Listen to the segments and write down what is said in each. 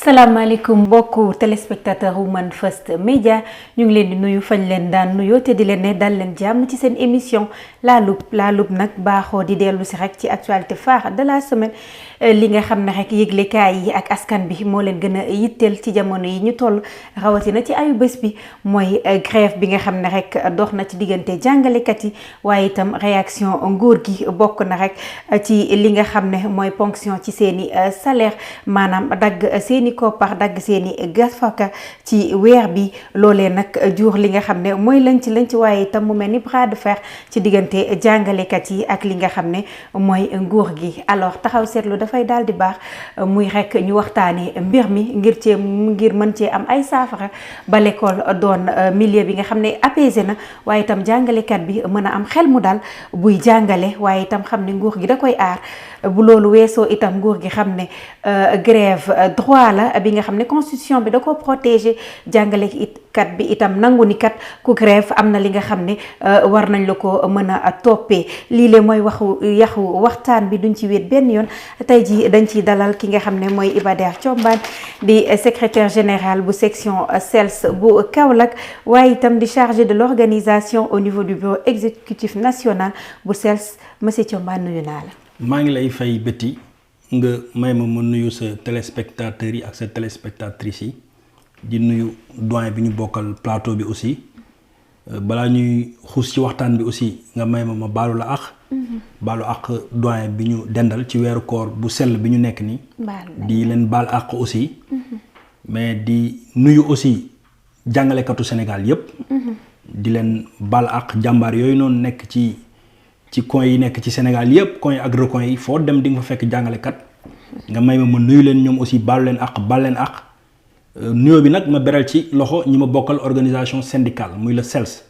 salaamaaleykum mbokku téléspectateur Women First Media ñu ngi leen di nuyu fañ leen daan nuyoo te di leen ne dal leen jàmm ci seen émission La Loupe nag baaxoo di dellu si rek ci actualité phare de la semaine li nga xam ne rek yëglekaay yi ak askan bi moo leen gën a yitteel ci jamono yi ñu toll rawatina ci ayu bés bi mooy grève bi nga xam ne rek dox na ci diggante jàngalekat yi waaye itam réaction nguur gi bokk na rek ci li nga xam ne mooy ponction ci seeni salaire maanaam dagg seeni koppar dagg seeni gafaka ci weer bi loolee nag jur li nga xam ne mooy lënc waaye itam mu mel ni bras de fer ci diggante jàngalekat yi ak li nga xam ne mooy nguur gi. alors taxaw seetlu dafay daal di baax muy rek ñu waxtaanee mbir mi ngir mën cee am ay saafara ba l'école doon milieu bi nga xam ne apaisé na waaye itam jàngalekat bi mën a am xel mu dal buy jàngale waaye itam xam ne nguur gi da koy aar bu loolu weesoo itam nguur gi xam ne grève droit la bi nga xam ne constitution bi da ko protéger jàngalekat bi itam nangu ni kat ku grève am na li nga xam ne war nañ la ko mën a toppee lii le mooy yaxu waxtaan bi duñ ci wéet benn yoon tey ji dañ ciy dalal ki nga xam ne mooy Iba Der Thiombane di secrétaire général bu section CELS bu Kaolack waaye itam di chargé de l'organisation au niveau du bureau exécutif national bu CELS monsieur Thiombane nuyu naa la. maa ngi lay fay Betty nga may ma nuyu sa téléspectateurs yi ak sa téléspectatrices yi di nuyu doyen bi ñu bokkal plateau bi aussi balaa ñuy xuus ci waxtaan bi aussi nga may ma baalu la ak doyen bi ñu dendal ci weeru koor bu sell bi ñu nekk nii di leen baal ak aussi mais di nuyu aussi jàngalekatu Sénégal yépp di leen baal ak jàmbaar yooyu noonu nekk ci coin yi nekk ci Sénégal yépp coin ak recoin yi foo dem di nga fa fekk jàngalekat nga may ma nuyu leen ñoom aussi baalu leen ak baal leen ak nuyoo bi nag ma beral ci loxo ñi ma bokkal organisation syndicale muy le CELS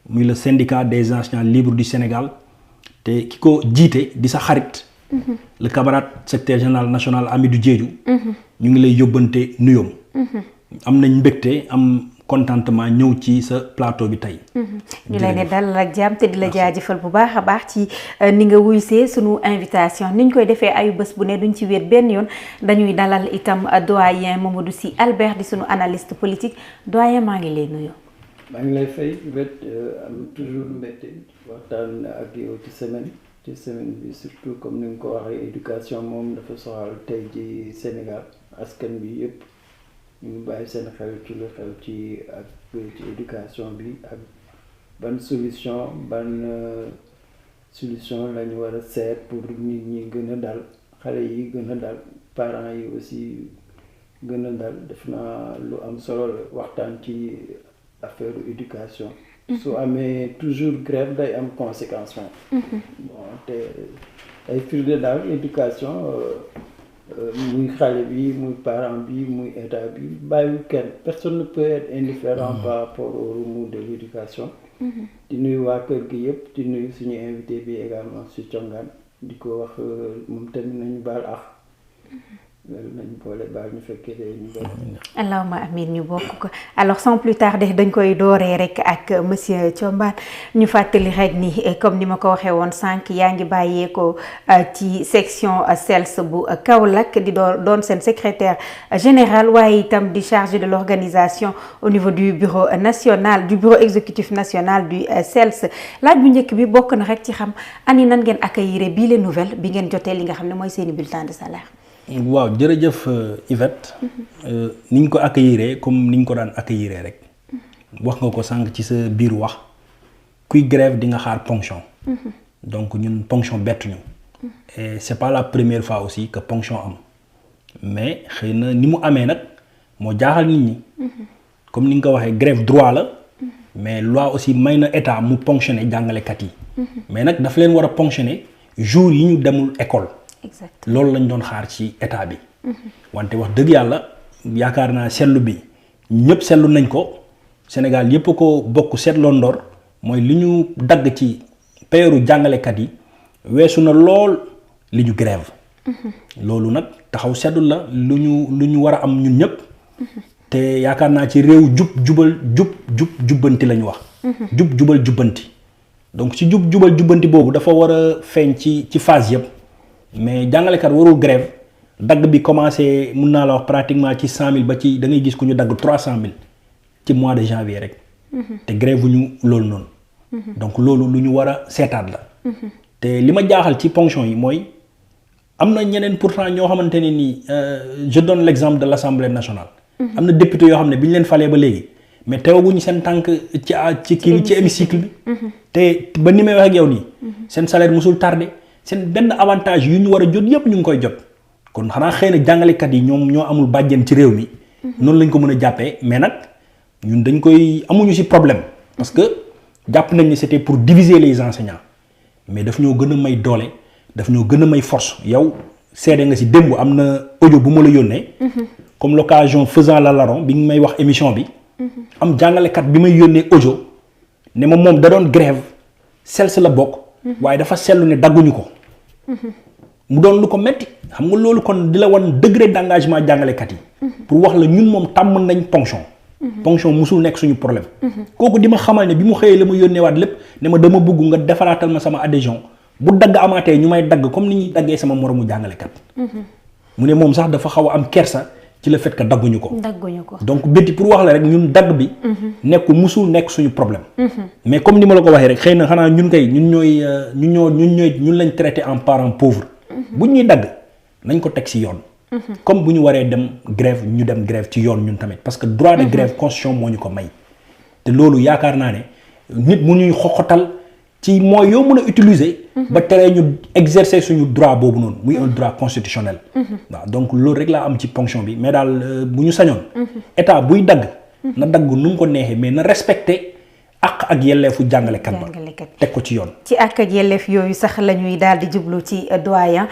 muy le syndicat des enseignants libres du Sénégal te ki ko jiite di sa xarit le camarade secrétaire général national Amidou Diédhiou ñu ngi lay yóbbante nuyoom am nañ mbégte am contentement ñëw ci sa plateau bi tey. ñu lay ne dalal ak jàmm te di la jaajëfal bu baax a baax ci ni nga wuysee sunu invitation niñ koy defee ayu bés bu ne duñ ci wéet benn yoon dañuy dalal itam doyen Mamadou Sy Albert di sunu analyste politique doyen maa ngi lay nuyu. maa ngi lay fay am toujours mbégte waxtaan ak yow ci semaine bi surtout comme ni nga ko waxee éducation moom dafa soxal tey ci Sénégal askan bi yëpp. ñu ngi bàyyi seen xel ci lu xew ci éducation bi ak ban solution lañu war a seet pour nit ñi gën a dal xale yi gën a dal parents yi aussi gën a dal def naa lu am solo la waxtaan ci affaire éducation. su amee toujours grève day am conséquence moom. bon te ay firnde daal éducation. muy xale bi muy parent bi muy état bi bàyyiwul kenn personne ne peut être indifférent par rapport au remous de l'éducation. di nuyu waa kër gi yëpp di nuyu suñu invité bi également si Thiombane di ko wax moom tamit nañu baal loolu nañu boole baal ñu fekkee ñu bëri. allahumma amiin ñu bokk ko alors sans plus tarder dañ koy dooree rek ak monsieur Thiombane ñu fàttali rek ni comme ni ma ko waxee woon sànq yaa ngi bàyyeekoo ci section CELS bu Kaolack di doon seen secrétaire général waaye itam di chargé de l'organisation au niveau du bureau exécutif national du CELS laaj bu njëkk bi bokk na rek ci xam ani nan ngeen accueillir bii les nouvelles bi ngeen jotee li nga xam ne mooy seeni bulletin de salaire. waaw jërëjëf Yvette ni ñu ko accueillir comme ni ñu ko daan accueillir rek wax nga ko sànq ci sa biir wax kuy grève di nga xaar ponction donc ñun ponction bettu ñu et c'est pas la première fois aussi que ponction am mais xëy na ni mu amee nag moo jaaxal nit ñi comme ni nga ko waxee grève droit la mais loi aussi may na état mu ponctionner jàngalekat yi mais nag daf leen war a ponctionner jour yi ñu demul école. exactement loolu lañ doon xaar ci état bi. wante wax dëgg yàlla yaakaar naa seetlu bi ñëpp seetlu nañ ko Sénégal yëpp ko bokk seetloo ndor mooy li ñu dagg ci payeeru jàngalekat yi weesu na lool li ñu grève. loolu nag taxaw seetlu la lu ñu war a am ñun ñëpp. te yaakaar naa ci réew jubbanti la ñu wax. jubal jubbanti donc ci jubal jubbanti boobu dafa war a feeñ ci phase yëpp. mais jàngalekat warul grève dagg bi commencé mun naa la wax pratiquement ci 100 000 ba ci da ngay gis ku ñu dagg 300 000 ci mois de janvier rek. te grève wu ñu loolu noonu. donc loolu lu ñu war a seetaat la. te li ma jaaxal ci ponction yi mooy am na ñeneen pourtant ñoo xamante ne nii je donne l'exemple de l'Assemblée nationale. am na député yoo xam ne bi ñu leen falee ba léegi mais teewaguñu seen tànk ci kii ci hémicycle bi. te ba ni may wax ak yow nii. seen salaire musul tardé seen benn avantage yu ñu war a jot yëpp ñu ngi koy jot. kon xanaa xëy na jàngalekat yi ñoom ñoo amul bàjjen ci réew mi. noonu lañ ko mën a jàppee mais nag ñun dañ koy amuñu ci problème. parce que jàpp nañ ni c'était pour diviser les enseignants mais daf ñoo gën a may doole daf ñoo gën a may force yow seede nga ci démb am na audio bu ma la yónnee. comme l'occasion faisant la larron bi nga may wax émission bi. am jàngalekat bi may yónnee audio ne ma moom da doon grève CELS la bokk. waaye dafa seetlu ne dagguñu ko. mu doon lu ko metti xam nga loolu kon di la wan degré d'engagement jàngalekat yi. pour wax la ñun moom tàmm nañ ponction. ponction musul nekk suñu problème. kooku di ma xamal ne bi mu xëyee la ma yónneewaat lépp ne ma dama bëgg nga defaraatal ma sama adhésion bu dagg amaatee ñu may dagg comme ni ñuy daggee sama moromu jàngalekat. mu ne moom sax dafa xaw a am kersa ci le fait que dagguñu ko. donc bétti pour wax la rek ñun dagg bi. nekku musul nekk suñu problème. mais comme ni ma la ko waxee rek xëy na xanaa ñun kay ñun lañ traité en parent pauvre. bu ñuy dagg nañ ko teg ci yoon. comme bu ñu waree dem grève ñu dem grève ci yoon ñun tamit parce que droit de grève constitution moo ñu ko may. te loolu yaakaar naa ne nit mu ñuy xoxotal ci mooy yoo mën a utiliser. ba teree ñu exercer suñu droit boobu noonu muy un droit constitutionnel. waaw donc loolu rek laa am ci ponction bi mais daal bu ñu sañoon. état buy dagg. na dagg nu mu ko neexee mais na respecter àq ak yelleefu jàngalekat ba teg ko ci yoon. ci àq ak yelleef yooyu sax la ñuy daal di jublu ci doyen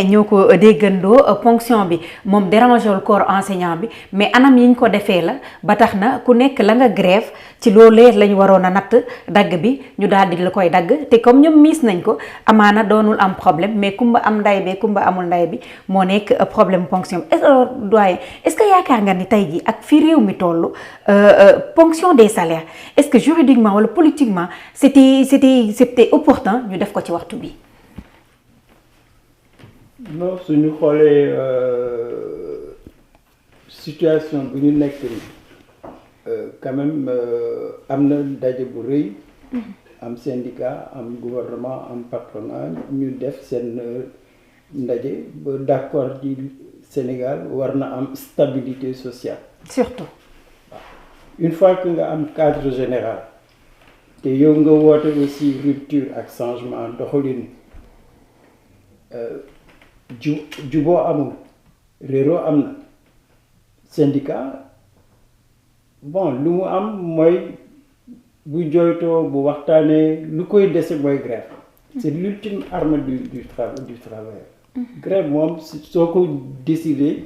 ñoo ko déggandoo ponction bi moom dérangewul corps enseignant bi mais anam yi ñu ko defee la ba tax na ku nekk la nga grève ci loolee la ñu waroon a natt dagg bi ñu daal di la koy dagg te comme ñoom miis nañ ko amaana doonul am problème mais kumba am nday bi kumba amul nday bi moo nekk problème ponction bi doyen est-ce que yaakaar nga ni tey jii ak fi réew mi toll ponction des salaires est-ce que juridiquement wala politiquement c'était opportun ñu def ko ci waxtu bi. non suñu xoolee situation bu ñu nekk quand même am na daje bu rëy. am syndicat am gouvernement am patronat ñu def seen ndaje ba d'accord ci Sénégal war na am stabilité sociale. surtout. une fois que nga am cadre général te yow nga woote aussi rupture ak changement doxalin juboo amul réeroo am na syndicat bon lu mu am mooy bu jooytoo bu waxtaanee lu koy dese mooy grève c'est l'ultime arme du travailleur. grève moom soo ko décider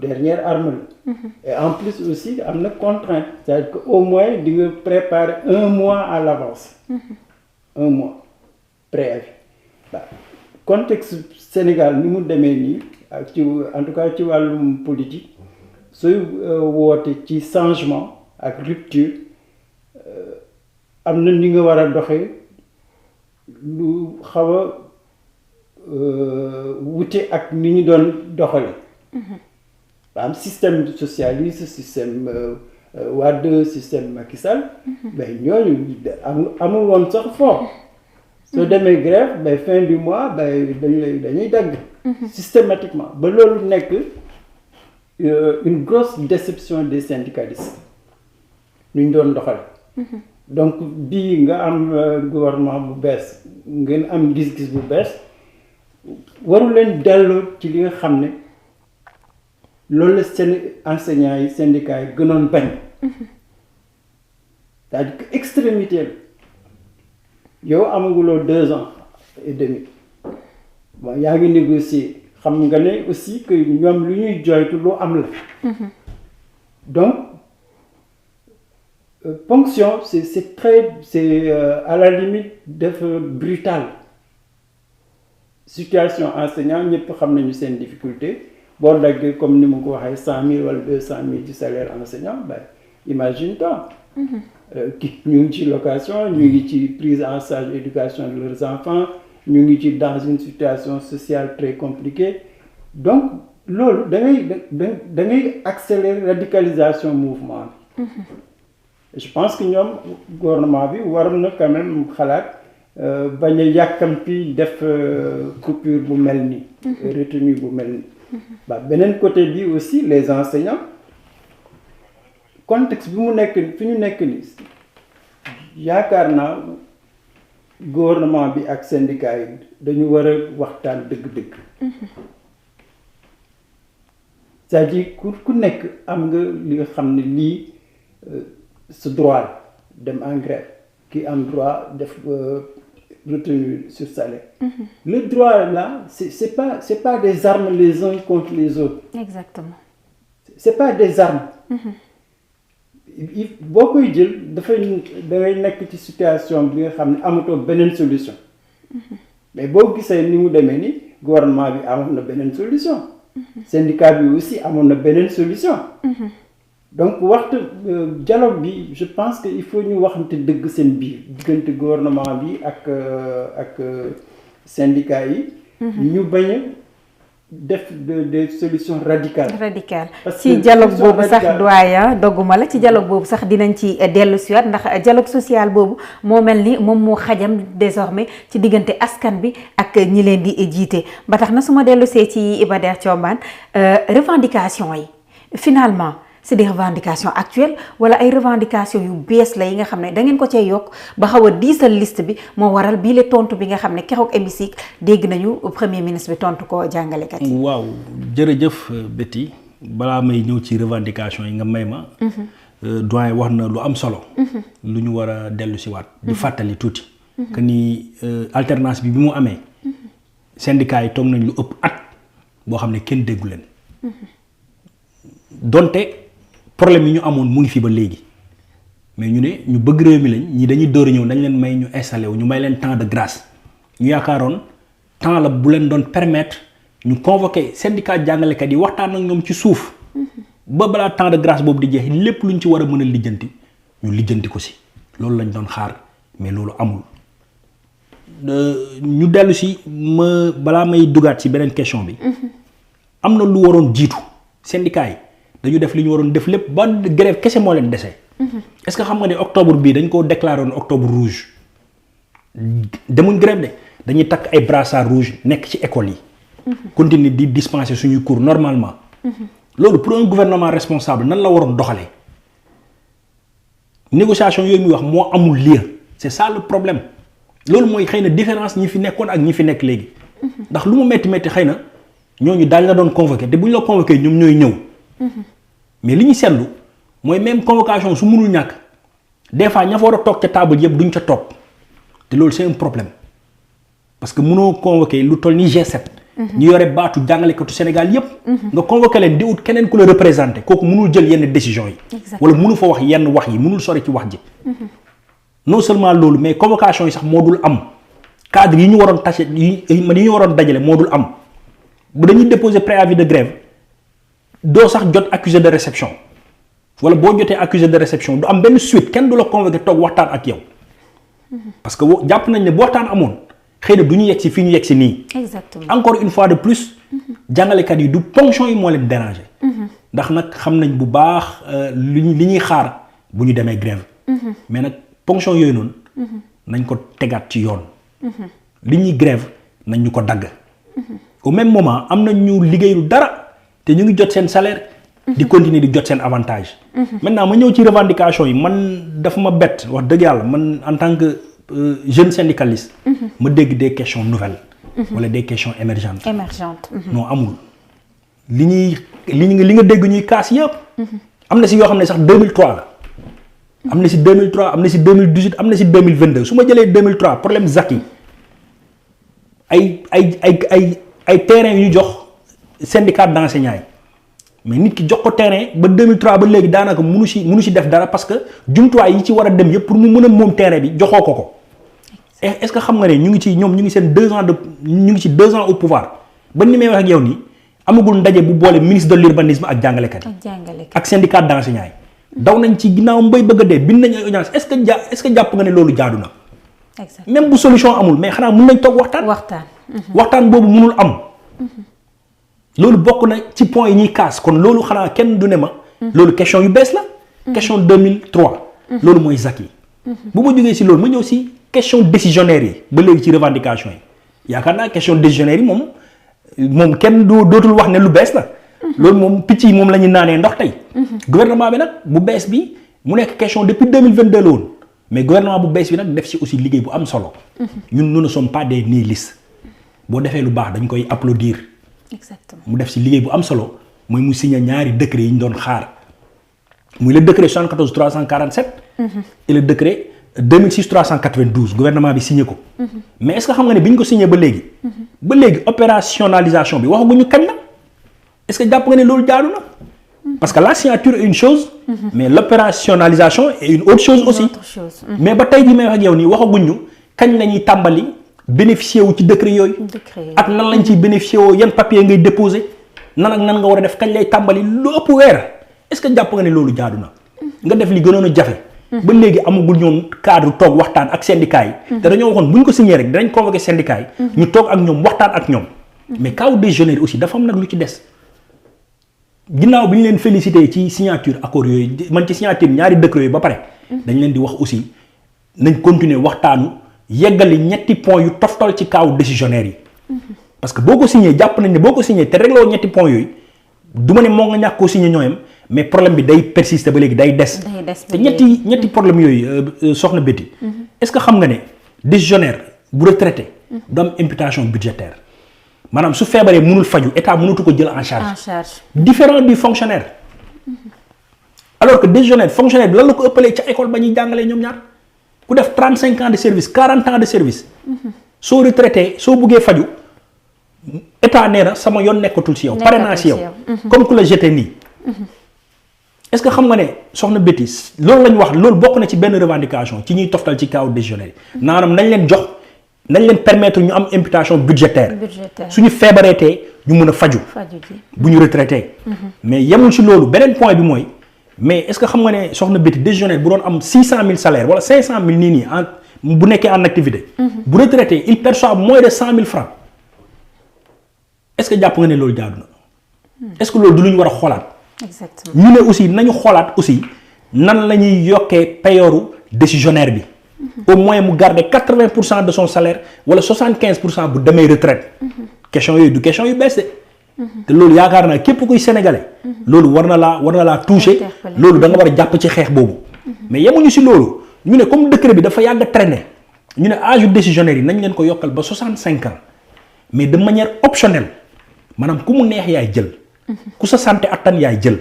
dernière arme la. et en plus aussi am na contrainte c'est-à-dire que au moins di nga préparer 1 mois à l'avance. 1 mois préavis waaw contexte Sénégal ni mu demee nii ak ci en tout cas ci wàllum politique sooy woote ci changement ak rupture am na ni nga war a doxee lu xaw a wute ak ni ñu doon doxale am système socialiste système Wade système Macky Sall mais ñooñu amul woon sax foofu soo demee grève ben fin du mois ben dañuy dagg systématiquement ba loolu nekk une grosse déception des syndicalistes ñu doon doxale donc bii nga am gouvernement bu bees ngeen am gis-gis bu bees waru leen delloo ci li nga xam ne loolu la seen enseignants yi syndicats yi gënoon bañ c'est-à-dire que extrémité la yow amaguloo 2 ans et demi bon yaa ngi négocier xam nga ne aussi que ñoom lu ñuy joytu lu am la donc ponction c'est à la limite dafa brutal situation enseignant ñëpp xam nañu seen difficulté boo daggee comme ni mu ko waxee 100 000 wala 200 000 ci salaire enseignant ben imagine-toi ñu ngi ci location ñu ngi ci prise en charge éducation de leurs enfants ñu ngi ci dans une situation sociale très compliquée donc loolu da ngay accélérer radicalisation mouvement bi. Je pense que ñoom gouvernement bi war na quand même xalaat bañ a yàkkamti def coupure bu mel ni retenue bu mel ni ba beneen côté bi aussi les enseignants contexte bi mu nekk fi ñu nekk ni yaakaar naa gouvernement bi ak syndicat yi dañu war a waxtaan dëgg-dëgg c'est-à-dire ku nekk am nga li nga xam ne lii ce droit dem en grève qui am droit def retenue sur salaire. Le droit là c'est pas des armes les uns contre les autres. Exactement. C'est pas des armes. boo koy jël dafay dangay nekk ci situation bi nga xam ne amatoo beneen solution. mais boo gisee ni mu demee ni gouvernement bi amoon na beneen solution. syndicat bi aussi amoon na beneen solution. donc waxtu dialogue bi je pense que il faut ñu waxante dëgg seen biir diggante gouvernement bi ak syndicat yi. ñu bañ a def des solutions radicales. ci dialogue boobu sax doyen dogguma la ci dialogue boobu sax dinañ ci dellu si waat ndax dialogue social boobu moo mel ni moom moo xajam désormais ci diggante askan bi ak ñi leen di jiite ba tax na su ma dellu see ci Iba Der Thiombane revendication yi finalement c'est des revendications actuelles wala ay revendications yu bees la yi nga xam ne da ngeen ko cee yokk ba xaw a diisal liste bi moo waral bii la tontu bi nga xam ne keroog hémicycle dégg nañu premier ministre bi tontu ko jàngalekat yi. waaw jërëjëf Betty balaa may ñëw ci revendication yi nga may ma. doyen wax na lu am solo. lu ñu war a dellu si waat. di fàttali tuuti. que ni alternance bi mu amee. syndicats yi toog nañ lu ëpp at boo xam ne kenn déggu leen. donte. problème yi ñu amoon mu ngi fi ba léegi mais ñu ne ñu bëgg réew mi lañ ñi dañuy door a ñëw nañ leen may ñu installé wu ñu may leen temps de grâce ñu yaakaaroon temps la bu leen doon permettre ñu convoquer syndicat jàngalekat yi waxtaan ak ñoom ci suuf ba balaa temps de grâce boobu di jeex lépp luñ ci war a mën a lijjanti ñu lijjanti ko si loolu lañ doon xaar mais loolu amul. ñu dellu si ma balaa may dugaat si beneen question bi. am na lu waroon jiitu syndicat yi. dañu def li ñu waroon def lépp ba grève kese moo leen dese. est-ce que xam nga ne octobre bii dañ koo déclaré woon octobre rouge demuñ grève de dañuy takk ay brassard rouge nekk ci école yi. continuer di dispenser suñuy cours normalement. loolu pour un gouvernement responsable nan la waroon doxalee négociation yooyu muy wax moo amul lieu c'est ça le problème loolu mooy xëy na différence ñi fi nekkoon ak ñi fi nekk léegi. ndax lu mu métti métti xëy na ñooñu daañu la doon convoqué te bu ñu la convoqué ñoom ñooy ñëw. mais li ñu seetlu mooy même convocation su mënul ñàkk des fois ña fa war a toog ca table yëpp duñ ca toog te loolu c'est un problème parce que mënoo convoquer lu toll ni G7. ñu yore baatu jàngalekatu Sénégal yëpp. nga convoqué leen di ut keneen ku la représenté kooku mënul jël yenn décisions yi. wala mënu fa wax yenn wax yi mënul sori ci wax ji. non seulement loolu mais convocation yi sax moo dul am cadre yi ñu waroon tâché yi ñu waroon dajale moo dul am bu dañuy déposer préavis de grève. doo sax jot accusé de réception wala boo jotee accusé de réception du am benn suite kenn du la convoqué toog waxtaan ak yow parce que jàpp nañ ne bu waxtaan amoon xëy na du ñu yegg si fii ñu yegg si nii. exactement encore une fois de plus. jàngalekat yi du ponction yi moo leen déranger. ndax nag xam nañ bu baax li ñuy xaar bu ñu demee grève. mais nag ponction yooyu noonu. nañ ko tegaat ci yoon. li ñuy grève nañ ñu ko dagg. au même moment am nañ ñu liggéeyul dara. te ñu ngi jot seen salaire. di continuer di jot seen avantage. maintenant ma ñëw ci revendication yi man dafa ma bett wax dëgg yàlla man en tant que jeune syndicaliste. ma dégg des questions nouvelles. wala des questions émergentes. non amul. li nga dégg ñuy kaas yëpp. am na si yoo xam ne sax 2003 la. am na si 2003 am na si 2018 am na si 2022 su ma jëlee 2003 problème ZAC yi ay terrain yu ñu jox. syndicat d'enseignants yi mais nit ki jox ko terrain ba 2003 ba léegi daanaka mënu si def dara parce que jumtuwaay yi ci war a dem yëpp pour mu mën a moom terrain bi joxoo ko est-ce que xam nga ne ñu ngi seen 2 ans ñu ngi ci 2 ans au pouvoir ba ni may wax ak yow nii amagul ndaje bu boole ministre de l'urbanisme ak jàngalekat yi ak syndicat d'enseignants yi daw nañ ci ginnaaw mbay bëgg a dee bind nañ ay audience est-ce que jàpp nga ne loolu jaadu na même bu solution amul mais xanaa mën nañ toog waxtaan boobu mënul am. loolu bokk na ci point yi ñuy kaas kon loolu xanaa kenn du ne ma. loolu question yu bees la. question 2003. loolu mooy ZAC yi. bu ma jógee si loolu ma ñëw si question décisionnaire yi ba léegi ci revendication yi yaakaar naa question décisionnaire yi moom kenn dootul wax ne lu bees la. loolu moom picc yi moom la ñu naanee ndox tey. gouvernement bi nag bu bees bi mu nekk question depuis 2022 la woon mais gouvernement bu bees bi nag def si aussi liggéey bu am solo. ñun nous ne sommes pas des nihilistes boo defee lu baax dañ koy applaudir. exactement mu def si liggéey bu am solo mooy mu signé ñaari décret yi ñu doon xaar muy le décret 74 347. et le décret 2006 392 gouvernement bi signé ko. mais est-ce que xam nga ne bi ñu ko signé ba léegi. opérationnalisation bi waxaguñu kañ la est-ce que jàpp nga ne loolu jaadu na. parce que la signature est une chose. mais l'opérationnalisation est une autre chose aussi. mais ba tey jii may wax ak yow nii waxaguñu kañ la ñuy tàmbali. bénéficier wu ci décret yooyu. ak nan lañ ciy bénéficier woo yan papier ngay déposer nan ak nan nga war a def kañ lay tàmbali lu ëpp weer est-ce que jàpp nga ne loolu jaadu na. nga def li gënoon a jafe. ba léegi amagul ñoom cadre toog waxtaan ak syndicats yi. te dañoo waxoon bu ñu ko signé rek dinañ convoquer syndicats yi. ñu toog ak ñoom waxtaan ak ñoom. mais cas décisionnaire aussi dafa am nag lu ci des. ginnaaw bi ñu leen félicité ci signature accord yooyu man ci signature ñaari décret yooyu ba pare. dañ leen di wax aussi nañ continuer waxtaanu. yeggali ñetti points yu toftal ci kaw décisionnaire yi. parce que boo ko signé jàpp nañ ne boo ko signé te réglé woo ñetti points yooyu du ma ne moo nga ñàkk koo signé ñooyam mais problème bi day persister ba léegi day des. te ñetti problème yooyu soxna Betty. est-ce que xam nga ne décisionnaire bu retraité du am imputation budgétaire maanaam su feebaree mënul faju état mënatu ko jël en charge. différent du fonctionnaire. alors que décisionnaire fonctionnaire bi lan la ko ëppalee ca école ba ñuy jàngalee ñoom ñaar. ku def 35 ans de service 40 ans de service. soo retraité soo buggee faju état nee na sama yoon nekkatul si yow. pare naa si yow comme ku la jeté nii. est-ce que xam nga ne soxna Betty loolu la ñu wax loolu bokk na ci benn revendication ci ñuy toftal ci kaw décisionnaire yi. naanaam nañ leen permettre ñu am imputation budgétaire. suñu feebareetee ñu mën a faju bu ñu retraité. mais yemul si loolu beneen point bi mooy. mais est-ce que xam nga ne soxna Betty décisionnaire bu doon am 600 000 salaire wala 500 000 nii nii bu nekkee en activité. bu retraité il perçoit moins de 100 000 francs. est-ce que jàpp nga ne loolu jaadu na. est-ce que loolu du lu ñu war a xoolaat. exactement ñu ne aussi nañu xoolaat aussi nan la ñuy yokkee payooru décisionnaire bi. au moins mu garder 80% de son salaire wala 75% bu demee retraite. question yooyu du question yu bees de. te loolu yaakaar naa képp kuy sénégalais. loolu war na laa toucher loolu da nga war a jàpp ci xeex boobu. mais yemuñu si loolu ñu ne comme décret bi dafa yàgg a traîner ñu ne âge décisionnaire yi nañ leen ko yokkal ba 65 ans mais de manière optionnelle maanaam ku mu neex yaay jël. ku sa santé attan yaay jël.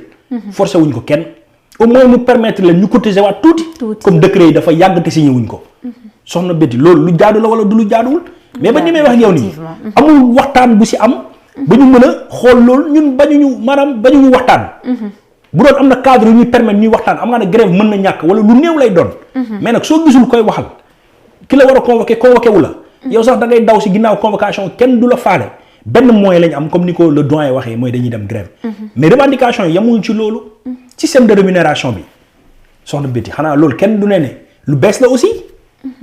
forcé wuñ ko kenn au moins mu permettre leen ñu cotiser waat tuuti. comme décret yi dafa yàgg te signé wuñ ko. soxna Betty loolu lu jaadu la wala du lu jaaduwul. mais ba ni may wax ak yow nii amul waxtaan bu si am. ba ñu mën a xool loolu ñun bañuñu waxtaan. bu doon am na cadre yu ñuy permettre ñuy waxtaan am nga ne grève mën na ñàkk wala lu néew lay doon. mais nag soo gisul koy waxal ki la war a convoqué wu la. yow sax da ngay daw si ginnaaw convocation kenn du la faale benn moyen lañ am comme ni ko le doyen waxee mooy dañuy dem grève. mais revendication yi yamuñ ci loolu. système de rémunération bi soxna Betty xanaa loolu kenn du ne lu bees la aussi.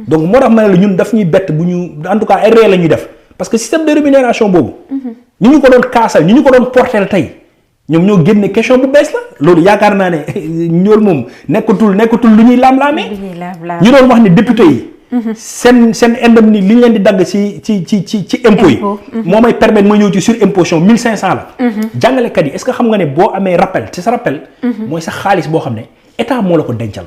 donc moo tax ma ne la ñun daf ñuy bett bu ñu en tout cas erreur la ñuy def parce que système de rémunération boobu. ñu ko doon kaasal ñu ko doon porter tey ñoom ñoo génne question bu bees la loolu yaakaar naa ne ñoolu moom nekkatul lu ñuy laam-laamee. ñu doon wax ne député yi. seen indemnité li ñu leen di dagg ci impôt yi. moo may permettre ma ñëw ci surimposition 1500 la. jàngalekat yi est-ce que xam nga ne boo amee rappel ci sa rappel. mooy sa xaalis boo xam ne état moo la ko dencal.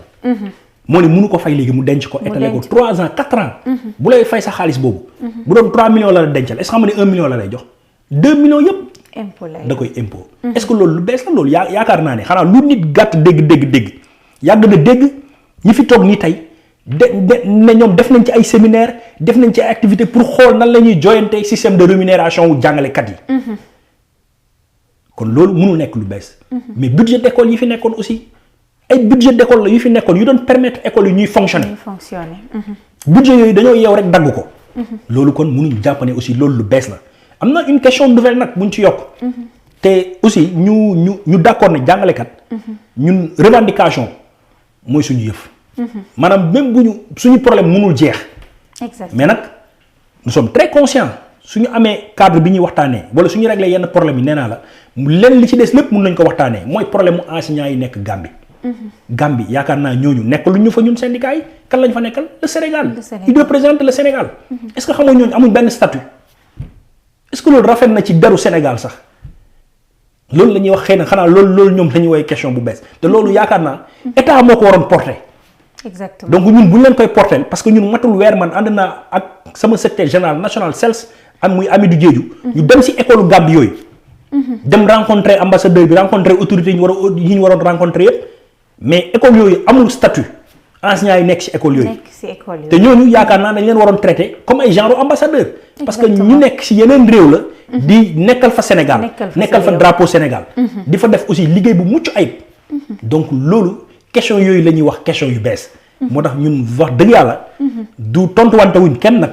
moo ne mënu ko fay léegi mu denc ko étalé ko 3 ans 4 ans. bu lay fay sa xaalis boobu. bu doon 3 millions la dencal est-ce que xam nga ne 1 million la lay jox. 2 millions yëpp. impôt lay da koy impôt. est-ce que loolu lu bees la loolu yaakaar naa ne xanaa lu nit gàtt dégg yàgg na dégg ñi fi toog nii tey ne ñoom def nañ ci ay séminaire def nañ ci ay activité pour xool nan la ñuy joyante système de rémunération wu jàngalekat yi. kon loolu mënul nekk lu bees. mais budget d'école yi fi nekkoon aussi ay budget d'école la yu fi nekkoon yu doon permettre école yi ñuy fonctionner. budget yooyu dañoo yeew rek dagg ko. loolu kon mënuñ jàpp ne aussi loolu lu bees la. am na une question nouvelle nag buñ ci yokk. te aussi ñu d'accord ne jàngalekat. ñun revendication mooy suñu yëf. maanaam même suñu problème mënul jeex Exactement. mais nag nous sommes très conscients suñu amee cadre bi ñuy waxtaanee wala suñu régler yenn problème yi nee naa la lenn li ci des lépp mën nañ ko waxtaanee mooy problème mu enseignants yi nekk Gambie. Gambie yaakaar naa ñooñu nekkaluñ ñu fa ñun syndicats yi kan lañ fa nekkal le Sénégal. il représente le Sénégal. est-ce que xam nga ñooñu amuñ benn statut est-ce que loolu rafet na ci deru Sénégal sax loolu la ñuy wax xëy na xanaa loolu ñoom la ñuy woowee question bu bees te loolu yaakaar naa état moo ko waroon porter. exactement donc ñun bu ñu leen koy porter parce que ñun matul weer man ànd naa ak sama secrétaire général national CELS am muy Amidou Diédhiou. ñu dem si école Gambie yooyu. dem rencontrer ambassadeur bi rencontrer autorité yi ñu waroon rencontrer yëpp. mais école yooyu amul statut enseignants yi nekk ci école yooyu. te ñooñu yaakaar naa dañ leen waroon traiter comme ay genre ambassadeur. parce que ñu nekk ci yeneen réew la. di nekkal fa Sénégal. nekkal fa drapeau Sénégal. di fa def aussi liggéey bu mucc ayib. donc loolu question yooyu la ñuy wax question yu bees. moo tax ñun wax dëgg yàlla. du tontuwante wuñ kenn nag.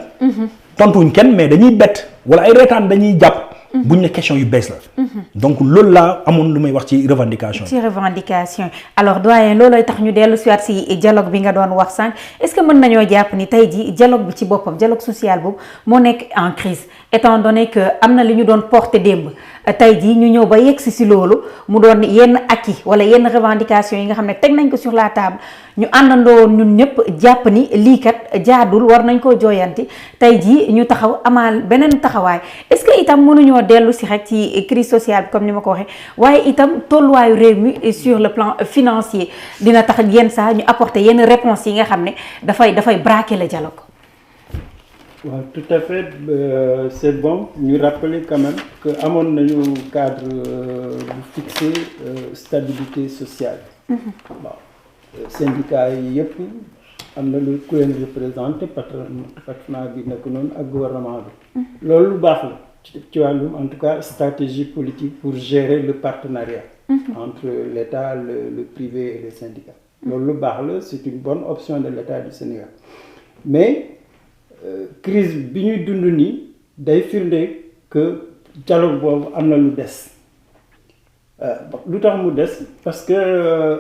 tontuwuñ kenn mais dañuy bett wala ay reetaan dañuy jàpp. buñ ne question yu bees la. donc loolu laa amoon lu may wax ci revendication ci revendication alors doyen loolooy tax ñu dellu siwaat si dialogue bi nga doon wax sànq est-ce que mën nañoo jàpp ni tey jii dialogue bi ci boppam dialogue social boobu moo nekk en crise étant donné que am na li ñu doon porter démb tey jii ñu ñëw ba yegg si loolu mu doon yenn acquis wala yenn revendication yi nga xam ne teg nañ ko sur la table ñu àndandoo ñun ñëpp jàpp ni lii kat jaadul war nañ koo jooyanti tey jii ñu taxaw amaal beneen taxawaay est-ce que itam mënuñoo dellu si rek ci crise sociale bi comme ni ma ko waxee waaye itam tolluwaayu réew mi sur le plan financier dina tax yenn saa ñu apporter yenn réponses yi nga xam ne dafay braquer le dialogue. waaw tout à fait c'est bon ñu rappeler quand même que amoon nañu cadre bu fixé stabilité sociale. bon syndicat yi yëpp am na lu ku leen représenté patronat bi nekk noonu ak gouvernement bi. loolu lu baax la ci wàllum en tout cas stratégie politique pour gérer le partenariat. entre l'État le privé et les syndicats. loolu lu baax la c'est une bonne option de l'État du Sénégal mais. crise bi ñuy dund nii day firnde que dialogue boobu am na lu des lu tax mu des parce que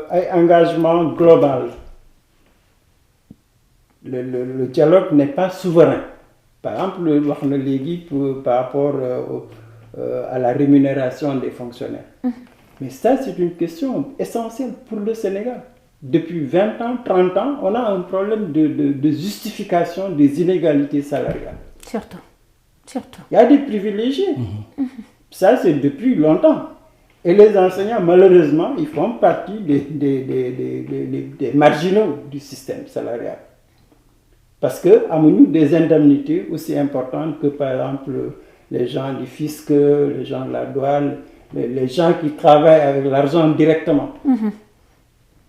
ay engagement global le dialogue n'est pas souverain par exemple wax na léegi par rapport à la rémunération des fonctionnaires mais ça c'est une question essentielle pour le Sénégal. Depuis 20 ans, 30 ans, on a un problème de justification des inégalités salariales. Surtout. Il y a des privilégiés. Ça, c'est depuis longtemps. Et les enseignants, malheureusement, ils font partie des marginaux du système salarial. Parce que amuñu des indemnités aussi importantes que, par exemple, les gens du fisc, les gens de la douane, les gens qui travaillent avec l'argent directement.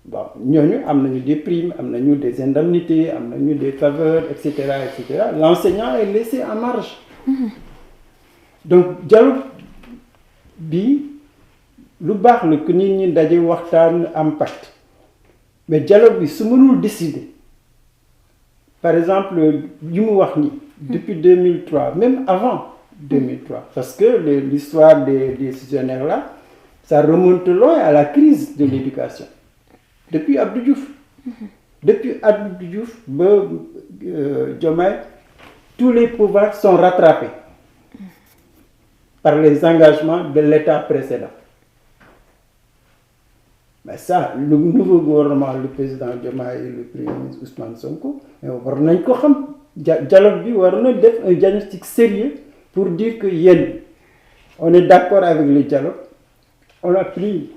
Bon ñooñu am nañu des primes am nañu des indemnités am nañu des faveurs et cetera et cetera l'enseignant est laissé en marge. donc dialogue bi lu baax la que nit ñi daje waxtaan am pacte mais dialogue bi su mënul décider par exemple yu mu wax ni depuis 2003 même avant 2003 parce que l'histoire des décisionnaires là ça remonte loin à la crise de l'éducation. Depuis Abdou Diouf. Depuis Abdou Diouf ba Diomaye tous les pouvoirs sont rattrapés par les engagements de l'État précédent. Mais ça le nouveau gouvernement le président Diomaye et le premier ministre Ousmane Sonko war nañ ko xam dialogue bi war na def un diagnostic sérieux pour dire que yéen on est d'accord avec le dialogue on a pris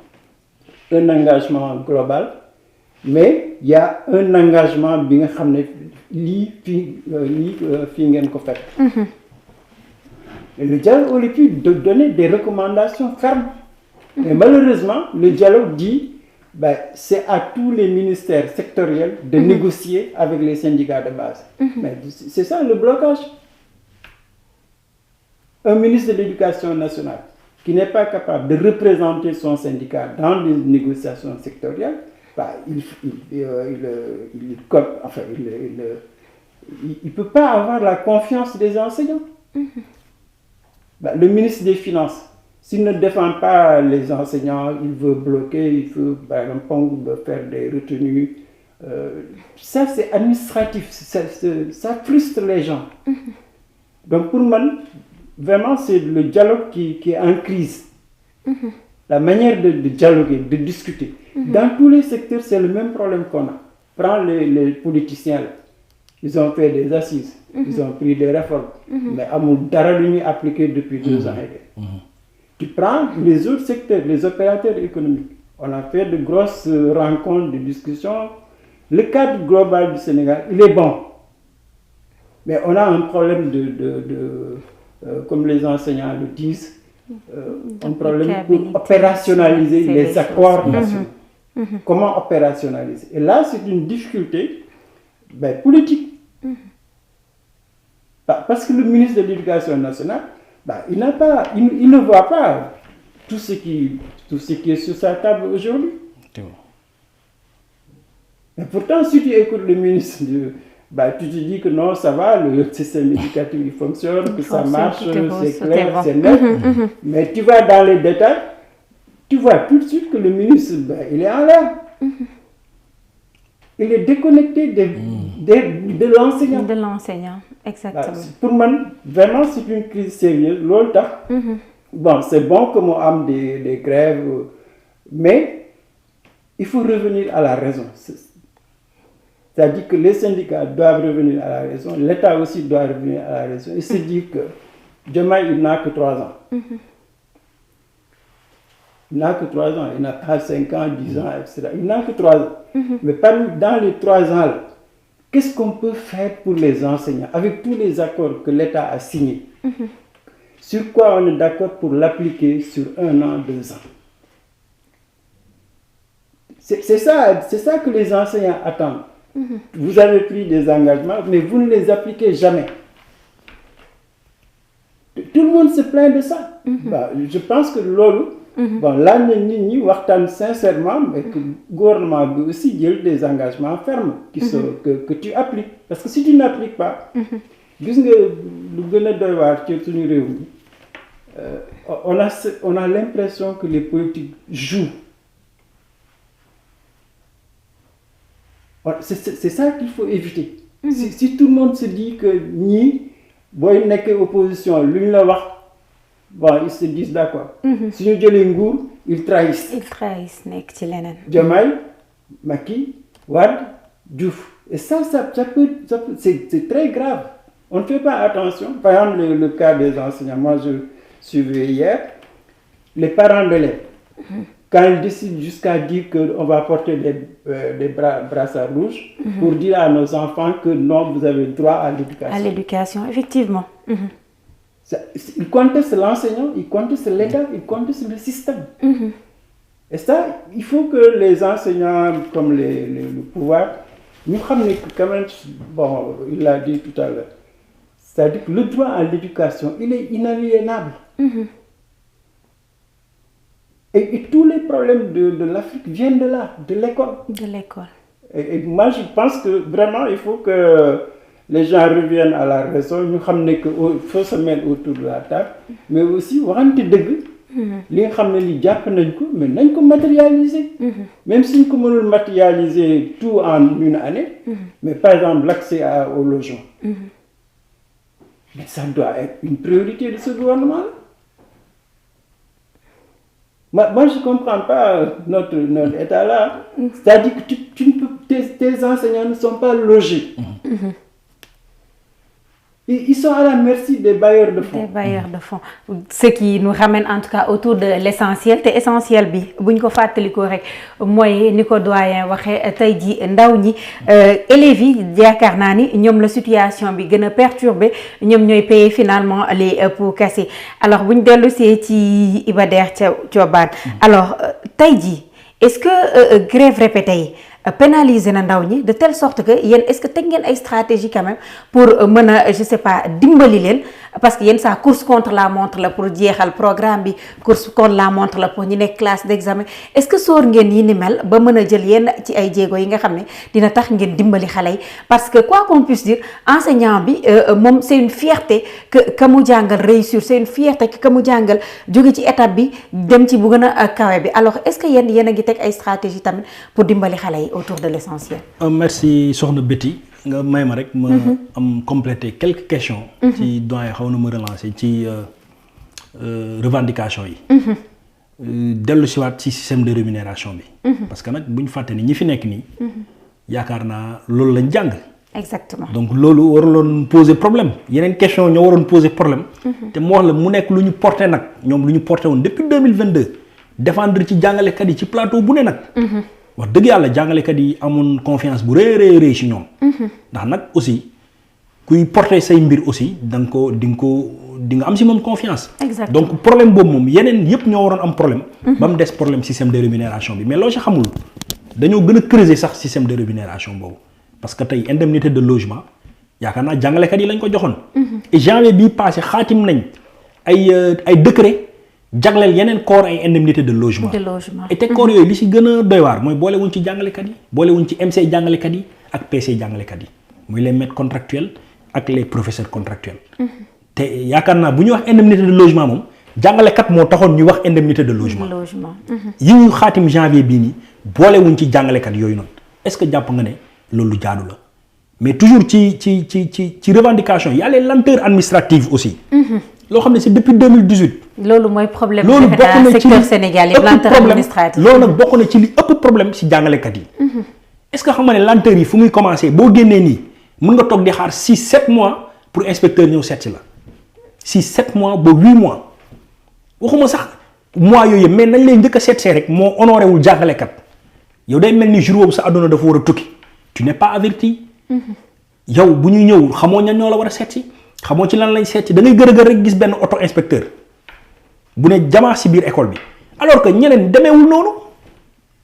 un engagement global. Mais il y a un engagement bi nga xam ne lii fii ngeen ko fekk. Le dialogue aurait pu donner des recommandations fermes. Mais malheureusement le dialogue dit c'est à tous les ministères sectoriels de négocier avec les syndicats de base. Mais c'est ça le blocage. Un ministre de l'Éducation nationale qui n'est pas capable de représenter son syndicat dans les négociations sectorielles. Il peut pas avoir la confiance des enseignants. Le ministre des Finances, s'il ne défend pas les enseignants, il veut bloquer, il veut par exemple faire des retenues ça c'est administratif, ça frustre les gens. Donc pour moi, vraiment c'est le dialogue qui est en crise. La manière de dialoguer, de discuter. Dans tous les secteurs, c'est le même problème qu'on a. Prends les politiciens là. Ils ont fait des assises, ils ont pris des réformes, mais amul dara lu ñuy appliqué depuis 2 ans. Tu prends les autres secteurs, les opérateurs économiques. On a fait de grosses rencontres, de discussions. Le cadre global du Sénégal, il est bon. Mais on a un problème comme les enseignants le disent, un problème pour opérationnaliser les accords nationaux. Comment opérationnaliser? Et là, c'est une difficulté politique. Parce que le ministre de l'Éducation nationale, il ne voit pas tout ce qui est sur sa table aujourd'hui. Mais pourtant, si tu écoutes le ministre, tu te dis que non, ça va, le système éducatif il fonctionne, que ça marche, c'est clair, c'est net. Mais tu vas dans les détails, tu vois tout de suite que le ministre, il est en l'air. Il est déconnecté de l'enseignant. De l'enseignant, exactement. Pour moi, vraiment, c'est une crise sérieuse. Bon, c'est bon que moi ait des grèves, mais il faut revenir à la raison. C'est-à-dire que les syndicats doivent revenir à la raison, l'État aussi doit revenir à la raison et se dire que demain, il n'a que 3 ans. Il n'a que 3 ans, il n'a pas 5 ans, 10 ans, etc. Il n'a que 3 ans. Mais dans les 3 ans, qu'est-ce qu'on peut faire pour les enseignants avec tous les accords que l'État a signés? Sur quoi on est d'accord pour l'appliquer sur 1 an, 2 ans? C'est ça que les enseignants attendent. Vous avez pris des engagements, mais vous ne les appliquez jamais. Tout le monde se plaint de ça. Je pense que là, nous waxtaan sincèrement, mais que le gouvernement doit aussi dire des engagements fermes que tu appliques. Parce que si tu n'appliques pas, on a l'impression que les politiques jouent. C'est ça qu'il faut éviter. Si tout le monde se dit que boy nekk opposition luñ la wax ils se disent d'accord. Si ñu jëlee nguur ils trahissent. nekk ci leneen. Diomaye, Macky, Wade, Diouf. Et ça peut c'est très grave. On ne fait pas attention. Par exemple le cas des enseignants. Moi je suivais hier les parents d'élèves. Quand ils décident jusqu'à dire qu'on va porter des brassards rouges pour dire à nos enfants que non, vous avez droit à l'éducation. À l'éducation, effectivement. Ils contestent l'enseignant, ils contestent l'État, ils contestent le système. Et ça, il faut que les enseignants, comme le pouvoir, nous savons que quand même, bon, il l'a dit tout à l'heure, c'est-à-dire que le droit à l'éducation, il est inaliénable. Et tous les problèmes de l'Afrique viennent de là, de l'école. De l'école. Et moi, je pense que vraiment, il faut que les gens reviennent à la raison. Nous savons qu'il faut se mettre autour de la table. Mais aussi, on rentre dedans. Nous savons mais nous pouvons matérialiser. Même si nous pouvons matérialiser tout en une année, mais par exemple, l'accès au logement. Mais ça doit être une priorité de ce gouvernement. Moi, je ne comprends pas notre état là. C'est-à-dire que tes enseignants ne sont pas logés. Ils sont à la merci des bailleurs de fonds. Des bailleurs de fonds. Ce qui nous ramène en tout cas autour de l'essentiel. Te essentiel bi buñ ko fàttaliko rek mooy ni ko doyen waxee tey ji ndaw ñi élèves yi yaakaar naa ni ñoom la situation bi gën a perturbé ñoom ñooy payer finalement les pots cassés. Alors buñ dellu see ci Iba Der Thioban alors tey ji est-ce que grève répétée yi pénaliser na ndaw ñi de telle sorte que yéen est-ce que teg ngeen ay stratégie quand même pour mën a je sais pas dimbali leen parce que yenn saa course contre la montre la pour jeexal programme bi, course contre la montre la pour ñu nekk classe d'examen. Est-ce que sóor ngeen yi ni mel ba mën a jël yenn ci ay jéego yi nga xam ne dina tax ngeen dimbali xale yi, parce que quoi qu'on puisse dire enseignant bi moom c'est une fierté que mu jàngal réussir, c'est une fierté que mu jàngal jóge ci étape bi dem ci bu gën a kawe bi. Alors est-ce que yéen a ngi teg ay stratégie tamit pour dimbali xale yi autour de l'essentiel? Merci soxna Betty, nga may ma rek ma am compléter quelques questions ci doyen xaw na ma relancer ci revendication yi dellu si waat ci système de rémunération bi parce que nag bu ñu fàtte ni ñi fi nekk nii yaakaar naa loolu lañ jàng. Exactement. Donc loolu waruloon poser problème, yeneen question ñoo waroon poser problème te mu wax la mu nekk lu ñu porté nag ñoom lu ñu porté woon depuis 2022 défendre ci jàngalekat yi ci plateau bu ne nag wax dëgg yàlla jàngalekat yi amoon confiance bu rëy ci ñoom ndax nag aussi kuy porter say mbir aussi da nga am si moom confiance. Exactement. Donc problème boobu moom yeneen yëpp ñoo waroon am problème ba mu des problème système de rémunération bi, mais loo si xamul dañoo gën a creuser sax système de rémunération boobu parce que tey indemnité de logement yaakaar naa jàngalekat yi lañ ko joxoon et janvier bii passé xaatim nañ ay décret jagleel yeneen corps ay indemnité de logement. Et te corps yooyu li si gën a doy waar mooy boole wuñ ci jàngalekat yi, boole wuñ ci MC jàngalekat yi ak PC jàngalekat yi muy les maîtres contractuels ak les professeurs contractuels. te yaakaar naa bu ñuy wax indemnité de logement moom jàngalekat moo taxoon ñu wax indemnité de logement. yi ñu xaatim janvier bii nii boole wuñ ci jàngalekat yooyu noonu est-ce que jàpp nga ne loolu jaadu la mais toujours ci revendication y a les lenteurs administratives aussi. loo xam ne c'est depuis 2018. loolu mooy problème loolu bokk na ci secteur sénégalais lenteur administrative. loolu nag bokk na ci li ëpp problème si jàngalekat yi. est-ce que xam nga ne lenteur yi fu muy commencer boo génnee nii mën nga toog di xaar 6-7 mois pour inspecteur ñëw seet si la 6-7 mois ba 8 mois waxuma sax mois yooyu mais nañ lay njëkk a seet see rek moo honoré wul jàngalekat yow day mel ni jour boobu sa àdduna dafa war a tukki tu n'es pas averti. yow bu ñuy ñëw xamoo ñan ñoo la war a seet si xamoo ci lan lañ seet si da ngay gërëgër rek gis benn auto inspecteur bu ne jamaa si biir école bi alors que ñeneen demeewul noonu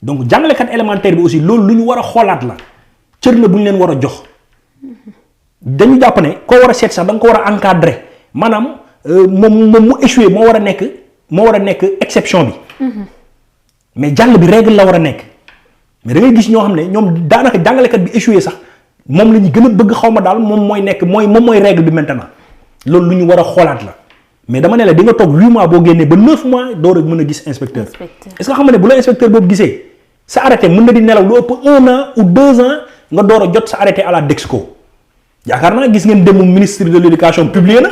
donc jàngalekat élémentaire bi aussi loolu lu ñu war a xoolaat la cër la bu ñu leen war a jox dañu jàpp ne koo war a seet sax da nga ko war a encadrer maanaam moom mu échoué moo war a nekk exception bi mais jàll bi règle la war a nekk mais da ngay gis ñoo xam ne ñoom daanaka jàngalekat bi échoué sax moom la ñu gën a bëgg xaw ma daal moom mooy règle bi maintenant loolu lu ñu war a xoolaat la mais dama ne la di nga toog 8 mois boo génnee ba 9 mois door a mën a gis inspecteur. Est-ce que xam nga ne bu la inspecteur boobu gisee sa arrêté mën na di nelaw lu ëpp 1 an ou 2 ans nga door a jot sa arrêté à la DEXCO yaakaar naa gis ngeen dem ministre de l'éducation publié na.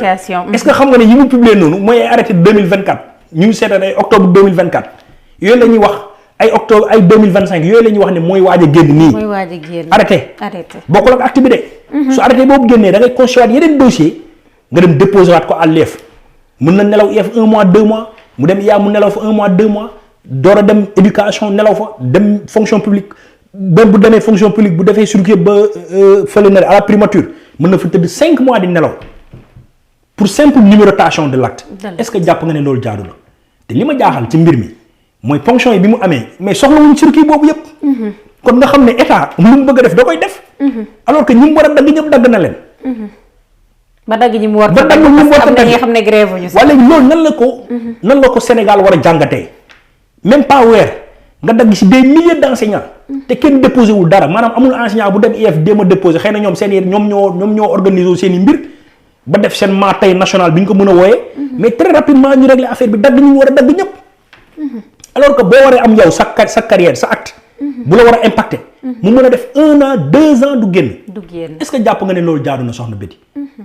Est-ce que xam nga ne yi mu publié noonu mooy ay arrêté 2024 ñu ngi seetaan ay octobre 2024 yooyu la ñuy wax. ay octobre ay 2025 yooyu la ñuy wax ne mooy waaj a génn nii. arrêté bokkul ak acte bi de. su arrêté boobu génnee da ngay constituer yeneen dossier nga dem déposer waat ko à l'IEF mën na nelaw IEF 1 mois 2 mois mu dem IA mu nelaw fa 1 mois 2 mois door a dem éducation nelaw fa dem fonction publique ba bu demee fonction publique bu defee circuit ba fële na à la primature mën na fa tëdd 5 mois di nelaw pour simple numérotation de l'acte. Est-ce que jàpp nga ne loolu jaadu na te li ma jaaxal ci mbir mi. mooy fonction yi bi mu amee mais soxlawuñ circuit boobu yëpp. kon nga xam ne état lu mu bëgg a def da koy def. alors que ñi mu war a dagg ñëpp dagg na leen. ba dagg ñi mu war a dagg parce que am na ñi nga xam ne grève ñu. wala loolu nan la ko Sénégal war a jàngatee même pas weer nga dagg si des milliers d'enseignants. te kenn déposé wul dara maanaam amul enseignant bu dem IEF déema déposé xëy na ñoom seen i ñoom ñoo organiser seen i mbir ba def seen maatay national bi ñu ko mën a wooyee. mais très rapidement ñu régler affaire bi dagg ñi mu war a dagg ñëpp. alors que boo waree am yow sa carrière sa acte. bu la war a impacter. mu mën a def 1 an 2 ans du génn. Est-ce que jàpp nga ne loolu jaadu na soxna Betty.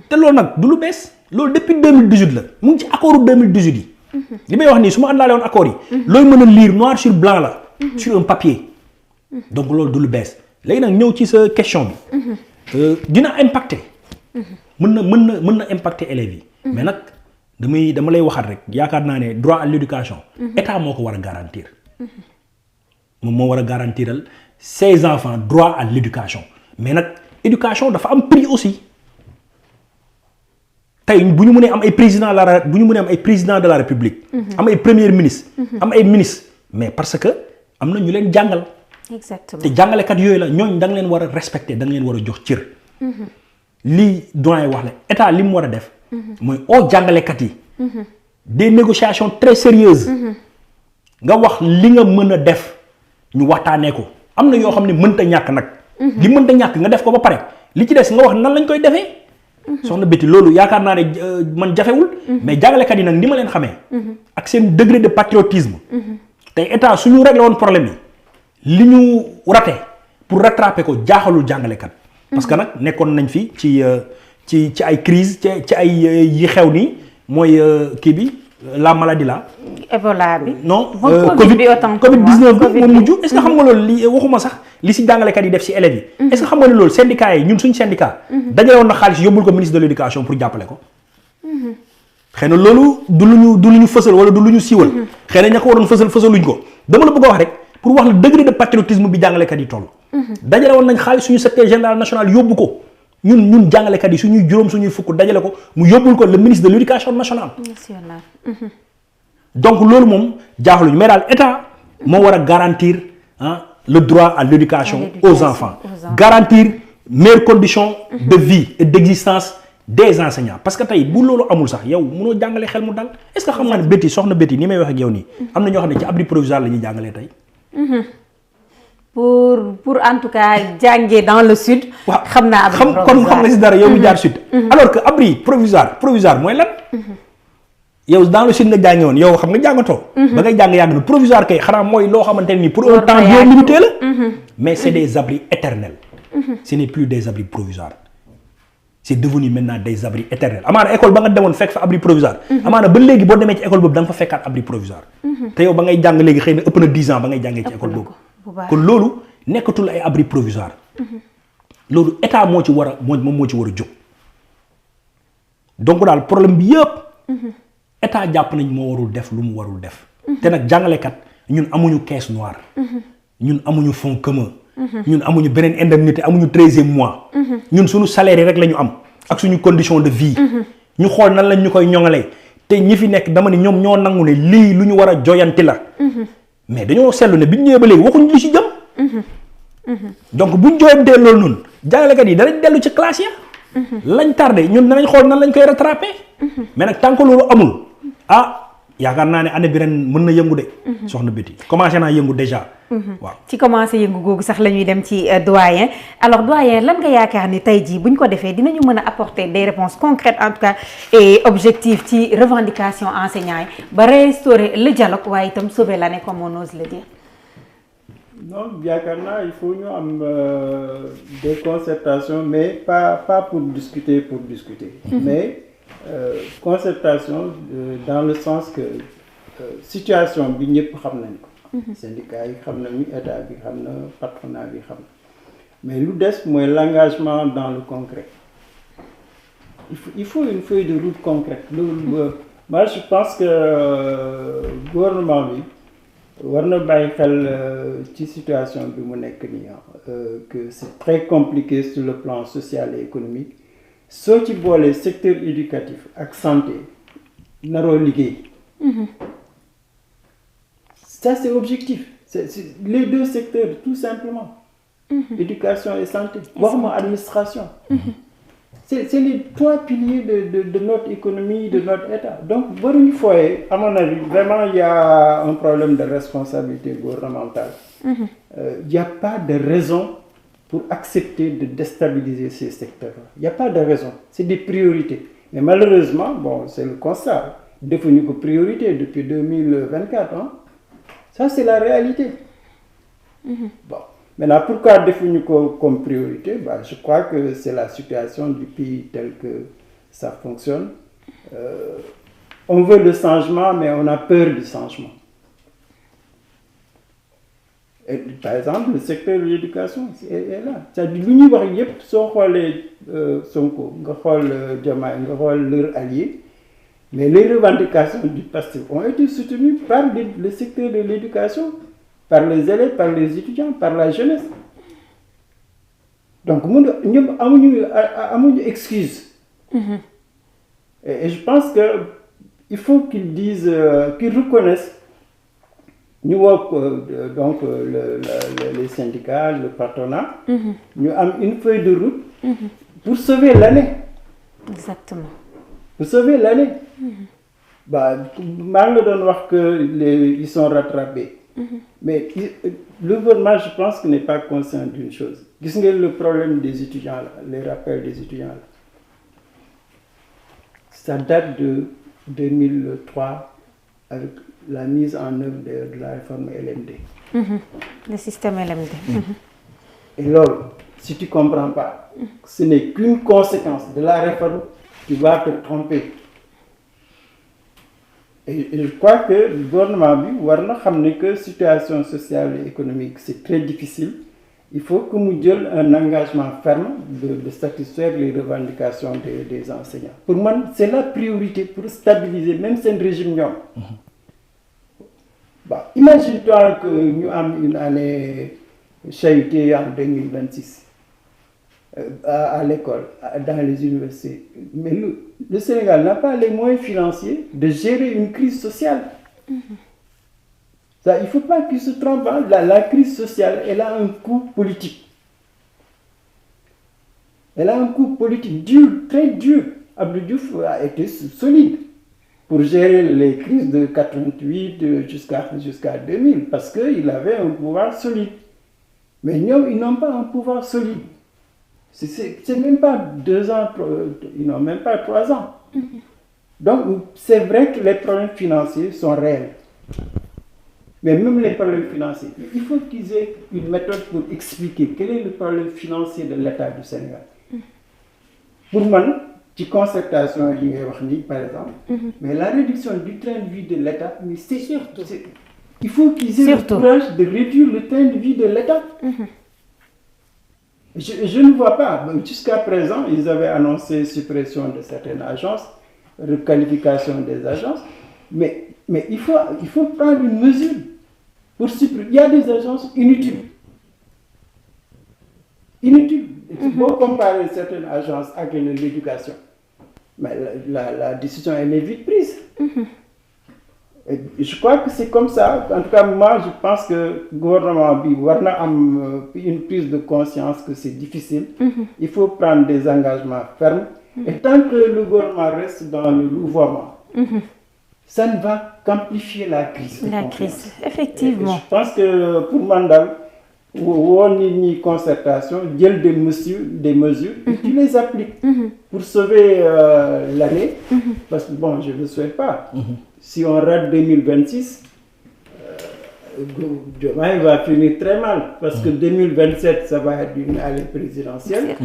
te loolu nag du lu bees loolu depuis 2018 la mu ngi ci accordu 2018 yi. li may wax nii su ma àndaale woon accord yi. looy mën a lire noir sur blanc la. sur un papier. donc loolu du lu bees léegi nag ñëw ci sa question bi. dina impacter. mën na impacter élèves yi. mais nag. dama lay waxaat rek yaakaar naa ne droit à l'éducation état moo ko war a garantir moom moo war a garantiral ses enfants droit à l'éducation mais nag éducation dafa am prix aussi tey bu ñu mënee am ay président de la république am ay premier ministre am ay ministre mais parce que am na ñu leen jàngal exactement te jàngalekat yooyu la ñooñ da nga leen war a respecter da nga leen war a jox cër lii doyen wax la état li mu war a def mooy oo jàngalekat yi. des négociations très sérieuses. nga wax li nga mën a def ñu waxtaanee ko am na yoo xam ne mënta ñàkk nag. li mënta ñàkk nga def ko ba pare li ci des nga wax nan lañ koy defee. soxna Betty loolu yaakaar naa ne man jafewul. mais jàngalekat yi nag ni ma leen xamee. ak seen degré de patriotisme. tey état suñu réglé woon problème yi li ñu raté pour rattraper ko jaaxalul jàngalekat. parce que nag nekkoon nañ fi ci ay crise ci ay yi xew nii mooy kii bi la maladie là. Ebola bi. non Covid bi autant Covid 19 bi moo mujj. est-ce que xam nga loolu li waxuma sax li si jàngalekat yi def si élèves yi. est-ce que xam nga ne loolu syndicat yi ñun suñ syndicat. dajale woon na xaalis yóbbul ko ministre de l'éducation pour jàppale ko. xëy na loolu du lu ñu fësal wala du lu ñu siiwal. xëy na ña ko waroon fësaluñ ko dama la bëgg a wax rek pour wax la degré de patriotisme bi jàngalekat yi toll. dajale woon nañ xaalis suñu secrétaire général national yóbbu ko ñun jàngalekat yi suñuy juróom suñuy fukk dajale ko mu yóbbul ko le ministre de l'éducation nationale. donc loolu moom jaaxaluñu mais daal état moo war a garantir le droit à l'éducation aux enfants. Garantir meilleures conditions de vie et d'existence des enseignants parce que tey bu loolu amul sax yow mënoo jàngale xel mu dal est-ce que xam nga ne Betty soxna Betty ni may wax ak yow nii am na ñoo xam ne ci abri provisoire la ñuy jàngalee tey. pour en tout cas jàngee dans le sud. waaw xam naa abri provisoire kon xam nga si dara yow mi jaar sud. alors que abri provisoire mooy lan. yow dans le sud nga jàngee woon yow xam nga jàngatoo. ba ngay jàng yàgg na provisoire kay xanaa mooy loo xamante ne nii pour un temps bien limité la. mais c'est des abris éternels. ce n'est plus des abris provisoires. c'est devenu maintenant des abris éternels amaana école ba nga demoon fekk fa abri provisoire. amaana ba léegi boo demee ci école boobu da nga fa fekkaat abri provisoire. te yow ba ngay jàng léegi xëy na ëpp na 10 ans ba ngay jàngee ci école boobu. kon loolu nekkatul ay abri provisoire. loolu état moo ci war a moo ci war a jóg. donc daal problème bi yëpp. état jàpp nañ moo warul def lu mu warul def. te nag jàngalekat ñun amuñu caisse noire. ñun amuñu fonds commun. ñun amuñu beneen indemnité amuñu 13e mois. ñun suñu salaire rek la ñu am ak suñu condition de vie. ñu xool nan lañ ñu koy ñoŋalee te ñi fi nekk dama ne ñoom ñoo nangu ne lii lu ñu war a joyanti la. mais dañoo seetlu ne bi ñu ñëwee ba léegi waxuñu li ci jëm. donc buñ joyantee loolu noonu jàngalekat yi danañ dellu ci classe ya. lañ tardé ñun danañ xool nan lañ koy rattraper. mais nag tant que loolu amul yaakaar naa ne année bi ren mën na yëngu de. soxna Betty commencé naa yëngu déjà. waaw ci commencé yëngu googu sax la ñuy dem ci doyen alors doyen lan nga yaakaar ni tey jii bu ñu ko defee dinañu mën a apporter des réponses concrètes en tout cas et objectives ci revendication enseignants yi ba restaurer le dialogue waaye itam sauver l'année comme on ose le dire. non yaakaar naa il faut ñu am des concertations mais pas pour discuter mais. Concertation dans le sens que situation bi ñëpp xam nañ ko. syndicats yi xam nañu état bi xam na patronat bi xam na mais lu des mooy l'engagement dans le concret. Il faut une feuille de route concrète loolu moi je pense que gouvernement bi war na bàyyi xel ci situation bi mu nekk nii que c'est très compliqué sur le plan social et économique. soo ci boolee secteur éducatif ak santé naroo liggéey. Ça c'est objectif c'est les deux secteurs tout simplement. Éducation et santé waxuma administration. c'est les trois piliers de notre économie de notre État donc waruñu fooyee à mon avis vraiment il y a un problème de responsabilité gouvernementale. Il y a pas de raison pour accepter de déstabiliser ces secteurs-là. Il n'y a pas de raison. C'est des priorités. Mais malheureusement, bon, c'est le constat. Devenus que priorité depuis 2024. Hein? Ça, c'est la réalité. Bon. Maintenant, pourquoi définir comme priorité? Je crois que c'est la situation du pays telle que ça fonctionne. On veut le changement, mais on a peur du changement. Et, par exemple, le secteur de l'éducation est là. C'est-à-dire lu ñuy wax yépp soo xoolee Sonko nga xool Diomaye nga xool leurs alliés mais les revendications du PASTEF ont été soutenues par le secteur de l'éducation, par les élèves, par les étudiants, par la jeunesse. Donc ñoom amuñu excuse. Et je pense que il faut qu'ils disent qu'ils reconnaissent. ñu woo donc les syndicats le patronat. ñu am une feuille de route. pour sauver l'année. exactement. pour sauver l'année. maa ngi la doon wax que ils sont rattrapés. Mais le gouvernement, je pense qu'il n'est pas conscient d'une chose. Gis ngeen le problème des étudiants là, les rappels des étudiants là. Ça date de 2003 avec la mise en œuvre de la réforme LMD. Le système LMD. Et là, si tu ne comprends pas, ce n'est qu'une conséquence de la réforme, tu vas te tromper. Et je crois que le gouvernement doit savoir que la situation sociale et économique, c'est très difficile. Il faut que nous ayons un engagement ferme de satisfaire les revendications des enseignants. Pour moi, c'est la priorité pour stabiliser même ce régime. Imagine-toi que nous avons une année chahutée en 2026 à l'école, dans les universités. Mais le Sénégal n'a pas les moyens financiers de gérer une crise sociale. Ça, il ne faut pas qu'il se trompe. La crise sociale, elle a un coût politique. Elle a un coût politique dur, très dur. Abdou Diouf a été solide pour gérer les crises de 88 jusqu'à 2000 parce qu'il avait un pouvoir solide. Mais nous, ils n'ont pas un pouvoir solide. C'est même pas 2 ans, ils n'ont même pas 3 ans. Donc, c'est vrai que les problèmes financiers sont réels. Mais même les problèmes financiers, il faut qu'ils aient une méthode pour expliquer quel est le problème financier de l'État du Sénégal. Pour moi, petite concertation, par exemple, mais la réduction du train de vie de l'État, mais c'est surtout. Il faut qu'ils aient le courage de réduire le train de vie de l'État. Je ne vois pas. Jusqu'à présent, ils avaient annoncé suppression de certaines agences, requalification des agences, mais il faut prendre une mesure pour supprimer. Il y a des agences inutiles. Inutiles. Il faut comparer certaines agences avec l'éducation. Mais la décision, elle est vite prise. Et je crois que c'est comme ça. En tout cas, moi, je pense que le gouvernement a une prise de conscience que c'est difficile. Il faut prendre des engagements fermes. Et tant que le gouvernement reste dans le louvoiement, ça ne va qu'amplifier la crise. La crise, effectivement. Et je pense que pour Mandal, on a une concertation, il y a des mesures et tu les appliques pour sauver l'année. Parce que bon, je ne le souhaite pas. Si on rate 2026, il va finir très mal. Parce que 2027, ça va être une année présidentielle.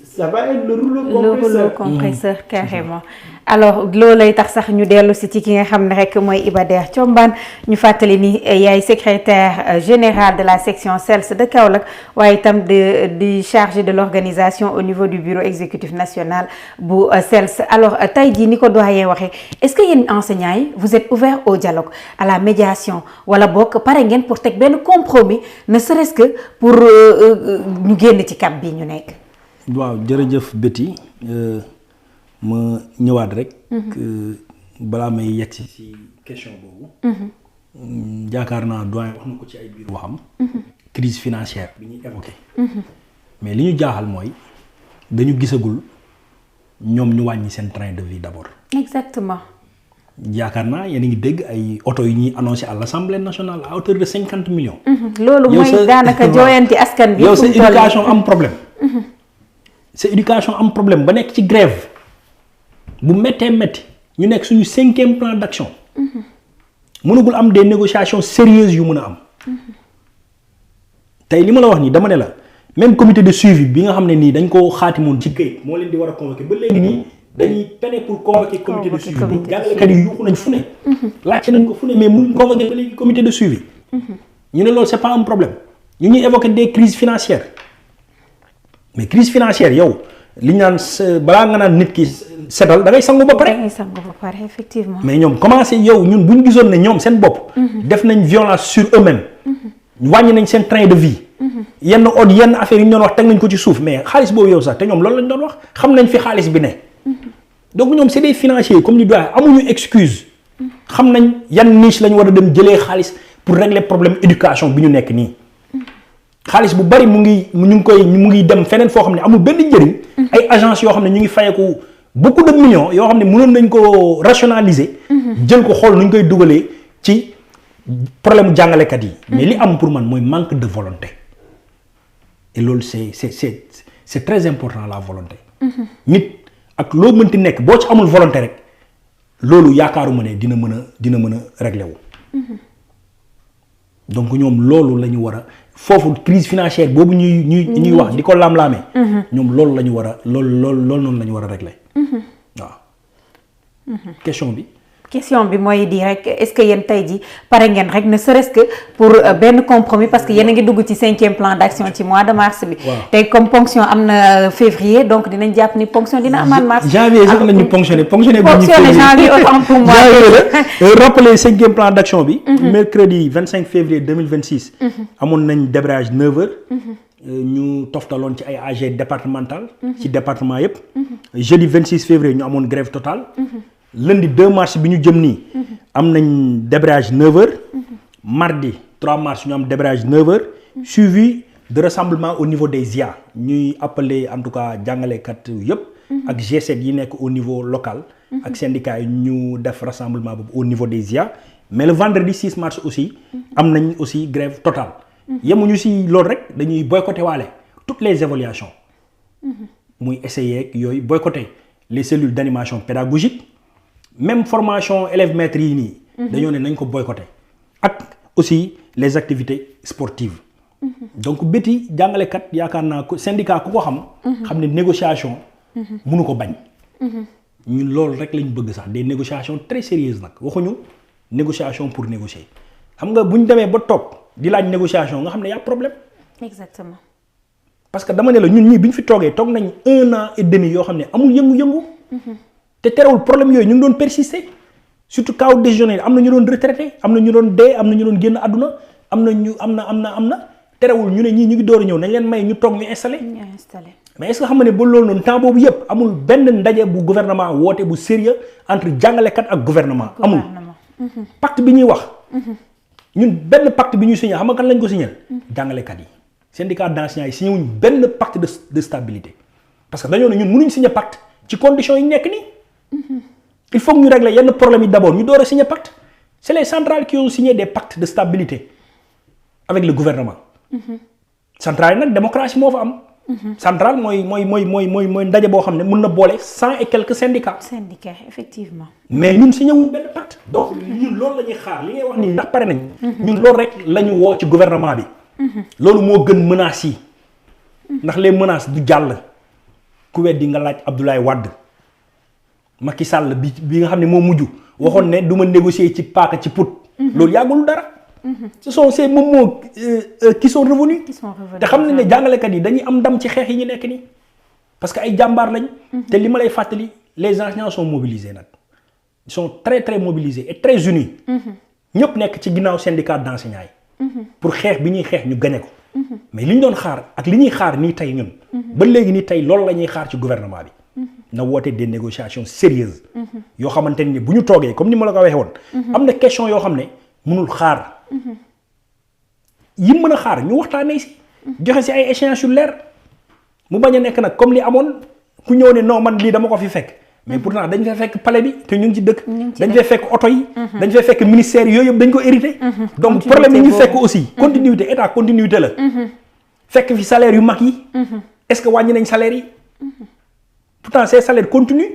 Ça va être le rouleau compresseur carrément. Alors loolay tax sax ñu dellu si ci ki nga xam ne rek mooy Iba Der Thiombane ñu fàttali ni yaay secrétaire général de la section CELS de Kaolack waaye itam di chargé de l'organisation au niveau du bureau exécutif national bu CELS. Alors tey jii ni ko doyen waxee est-ce que yéen enseignants yi vous êtes ouverts au dialogue à la médiation wala bokk pare ngeen pour teg benn compromis ne serait-ce que pour ñu génn ci cap bi ñu nekk. waaw jërëjëf Betty ma ñëwaat rek. balaa may yegg ci question boobu. jaakaar naa doyen wax na ko ci ay biir waxam. crise financière bi ñuy évoqué. mais li ñu jaaxal mooy dañu gisagul ñoom ñu wàññi seen train de vie d'abord. exactement. yaakaar naa yéen a ngi dégg ay oto yi ñuy annoncé à l'Assemblée nationale à hauteur de 50 millions. loolu mooy daanaka jooyanti askan bi. yow sa éducation am problème. sa éducation am problème ba nekk ci grève bu méttee métti ñu nekk suñu 5e plan d'action. mënagul am des négociations sérieuses yu mën a am. tey li ma la wax nii dama ne la même comité de suivi bi nga xam ne nii dañ koo xaatimoon ci këyit moo leen di war a convoquer ba léegi nii dañuy peine pour convoquer comité de suivi bu jàngalekat yi yuuxu nañ fu ne. laajte nañ ko fu ne mais mënuñ convoquer ba léegi comité de suivi. ñu ne loolu c'est pas un problème ñu ñuy évoquer des crises financières. mais crise financière yow li ñu naan balaa nga naan nit ki setal da ngay sangu ba pare. da ngay sangu ba pare effectivement. mais ñoom commencé yow ñun bu ñu gisoon ne ñoom seen bopp. def nañ violence sur eux-mêmes. wàññi nañ seen train de vie. yenn affaire yi ñu doon wax teg nañ ko ci suuf mais xaalis boobu yow sax te ñoom loolu lañ doon wax xam nañ fi xaalis bi ne. donc ñoom c'est des financiers comme ni doyen amuñu excuse. xam nañ yan niche lañ war a dem jëlee xaalis pour régler problème éducation bi ñu nekk nii. xaalis bu bari mu ngi dem feneen foo xam ne amul benn njëriñ. ay agence yoo xam ne ñu ngi fayeku beaucoup de millions yoo xam ne mënoon nañ ko rationaliser. jël ko xool nu ñu koy dugalee ci problème mu jàngalekat yi. mais li am pour man mooy manque de volonté. et loolu c'est très important la volonté. nit ak loo mënti nekk boo ci amul volonté rek loolu yaakaaruma ne dina mën a régler wu. donc ñoom loolu la ñu war a foofu crise financière boobu ñuy wax di ko laam-laamee. ñoom loolu la ñu war a loolu noonu la ñu war a régler. waaw. question bi mooy di rek est-ce que yéen tey ji pare ngeen rek ne serait-ce que pour benn compromis parce que yéen a ngi dugg ci 5e plan d'action ci mois de mars bi. tey comme ponction am na février donc dinañ jàpp ni ponction dina amaat mars. janvier sax nañu ponctionné janvier autant pour moi. rappeler 5e plan d'action bi. mercredi 25 février 2026. amoon nañ débrayage 9h. ñu toftaloon ci ay AG départemental. ci département yépp. jeudi 26 février ñu amoon grève totale. lundi 2 mars bi ñu jëm nii. am nañ débrayage 9h. mardi 3 mars ñu am débrayage 9h. suivi de rassemblement au niveau des IA ñuy appeler en tout cas jàngalekat yëpp. ak G7 yi nekk au niveau local. ak syndicats yi ñu def rassemblement boobu au niveau des IA. mais le vendredi 6 mars aussi. am nañ aussi grève totale. yemuñu si loolu rek dañuy boycotter waale toutes les évaluations. muy essayer yooyu boycotter les cellules d'animation pédagogique. même formation élèves maîtres yi nii. dañoo ne nañ ko boycotter. ak aussi les activités sportives. donc béti jàngalekat yaakaar naa ko syndicat ku ko xam. xam ne négociation. mënu ko bañ. ñun loolu rek lañ bëgg sax des négociations très sérieuses nag waxuñu négociation pour négocier xam nga bu ñu demee ba toog di laaj négociation nga xam ne y a problème. exactement. parce que dama ne la ñun ñii bi ñu fi toogee toog nañ 1 an et demi yoo xam ne amul yëngu-yëngu. te terewul problème yooyu ñu ngi doon persister surtout cas décisionnaire am na ñu doon retraité am na ñu doon dee am na ñu doon génn àdduna am na terewul ñu ne ñii ñu ngi door a ñëw nañ leen may ñu toog ñu installé. mais est-ce que xam nga ne ba loolu noonu temps boobu yëpp amul benn ndaje bu gouvernement woote bu sérieux entre jàngalekat ak gouvernement. amul pacte bi ñuy wax. ñun benn pacte bi ñuy signé xam nga kan lañ ko signé. jàngalekat yi syndicat d'enseignants yi signé wuñ benn pacte de stabilité parce que dañoo ne ñun mënuñ signé pacte ci conditions yi nekk nii. il faut que ñu régler yenn problème yi d'abord ñu door a signer pacte c'est les centrales qui ont signé des pactes de stabilité avec le gouvernement. centrale yi nag démocratie moo fa am. centrale mooy ndaje boo xam ne mën na boole 100 et quelques syndicats. Effectivement. mais ñun signé wuñ benn pacte. donc ñun loolu la ñuy xaar li ngay wax nii ndax pare nañ. ñun loolu rek la ñu woo ci gouvernement bi. loolu moo gën menaces yi. ndax les menaces du jàll. ku weddi nga laaj Abdoulaye Wade. Macky Sall bi nga xam ne moo mujj waxoon ne du ma négocier ci paaka ci put. loolu yàggul dara. ce sont ces mots qui sont revenus. te xam ne jàngalekat yi dañuy am ndam ci xeex yi ñu nekk nii. parce que ay jàmbaar lañ. te li ma lay fàttali les enseignants sont mobilisés nag. ils sont très très mobilisés et très unis. ñëpp nekk ci ginnaaw syndicat d'enseignants yi. pour xeex bi ñuy xeex ñu gañe ko. mais li ñu doon xaar ak li ñuy xaar nii tey ñun. ba léegi nii tey loolu la ñuy xaar ci gouvernement bi. na woote des négociations sérieuses. yoo xamante ni bu ñu toogee comme ni ma la ko waxee woon. am na question yoo xam ne mënul xaar. yi mën a xaar ñu waxtaanee si. joxe si ay échéances yu leer. mu bañ a nekk nag comme li amoon ku ñëw ne non man lii dama ko fi fekk. mais pourtant dañ fay fekk palais bi te ñu ngi ci dëkk. dañ fay fekk oto yi. dañ fay fekk ministères yooyu yëpp dañ ko hérité. donc problème yi ñu fekk aussi. continuité état continuité la. fekk fi salaire yu mag yi. est-ce que wàññi nañ salaire yi. pourtant ces salaires continuent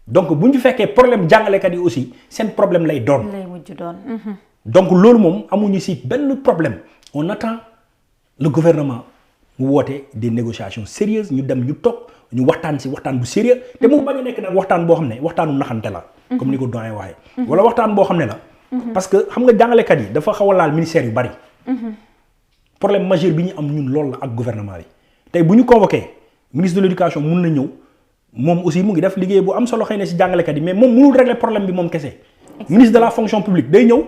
donc bu ñu fekkee problème jàngalekat yi aussi seen problème lay doon. donc loolu moom amuñu ci benn problème on attend le gouvernement mu woote des négociations sérieuses ñu dem ñu toog ñu waxtaan ci waxtaan bu sérieux te mu bañ a nekk nag waxtaan boo xam ne waxtaanu naxante la. comme ni ko doyen waxee. wala waxtaan boo xam ne la. parce que xam nga jàngalekat yi dafa xaw a laal ministère yu bari. problème majeur bi ñu am ñun loolu la ak gouvernement bi tey bu ñu convoqué ministre de l'éducation mun na ñëw. moom aussi mu ngi def liggéey bu am solo xëy na ci jàngalekat yi mais moom mënul régler problème bi moom kese. ministre de la fonction publique day ñëw.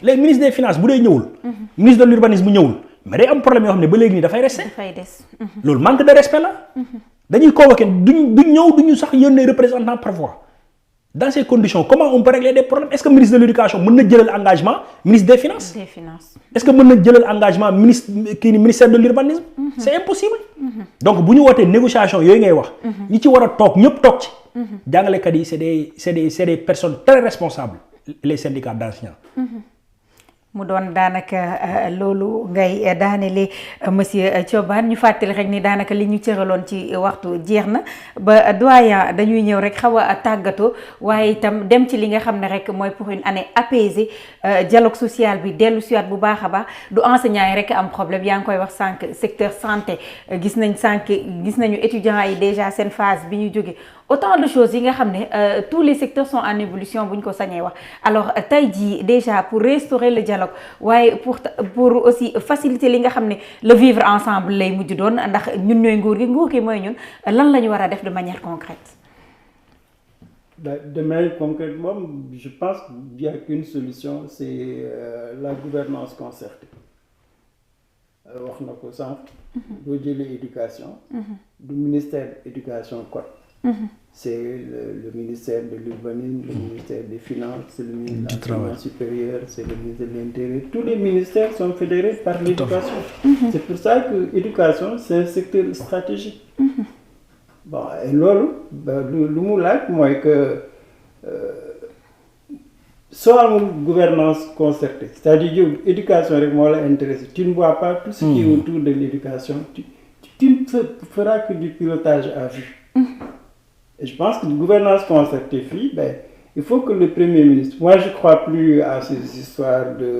les ministre des finances bu dee ñëwul. ministre de l'urbanisme bu ñëwul mais day am problème yoo xam ne ba léegi nii dafay resté. loolu manque de respect la. dañuy convoqué duñ ñëw duñu sax yónnee représentant parfois dans ces conditions comment on peut régler des problèmes est-ce que ministre de l'éducation mën na jëlal engagement ministre des finances. Est-ce que mën na jëlal engagement ministère de l'urbanisme. C'est impossible. Donc bu ñu wootee négociation yooyu ngay wax. ñi ci war a toog ñëpp toog ci. jàngalekat yi c'est des personnes très responsables les syndicats d'enseignants. mu doon daanaka loolu ngay daanele monsieur Thioban ñu fàttali rek ni daanaka li ñu cëraloon ci waxtu jeex na ba doyen dañuy ñëw rek xaw a tàggatoo waaye itam dem ci li nga xam ne rek mooy pour une année apaisée dialogue social bi dellu siwaat bu baax a baax du enseignants yi rek am problème yaa ngi koy wax sànq secteur santé gis nañu étudiants yi déjà seen phase bi ñu jóge autant de choses yi nga xam ne tous les secteurs sont en évolution bu ñu ko sañee wax alors tey jii déjà pour restaurer le dialogue waaye pour aussi faciliter li nga xam ne le vivre ensemble lay mujj doon ndax ñun ñooy nguur gi mooy ñun lan la ñu war a def de manière concrète. De manière concrète moom je pense qu'il n'y a qu'une solution c'est la gouvernance concertée wax na ko sànq. boo jëlee éducation. du ministère éducation code. C'est le ministère de l'urbanisme, le ministère des finances, c'est le ministère de l'enseignement supérieur, c'est le ministère de l'Intérieur. Tous les ministères sont fédérés par l'éducation. C'est pour ça que l'éducation, c'est un secteur stratégique. Bon, et loolu lu mu laaj mooy que soo amul gouvernance concertée c'est-à-dire yow éducation rek moo la intéressé tu ne vois pas tout ce qui est autour de l'éducation tu ne feras que du pilotage à vue. Et je pense que la gouvernance concertée fii il faut que le Premier ministre moi je crois plus à ces histoires de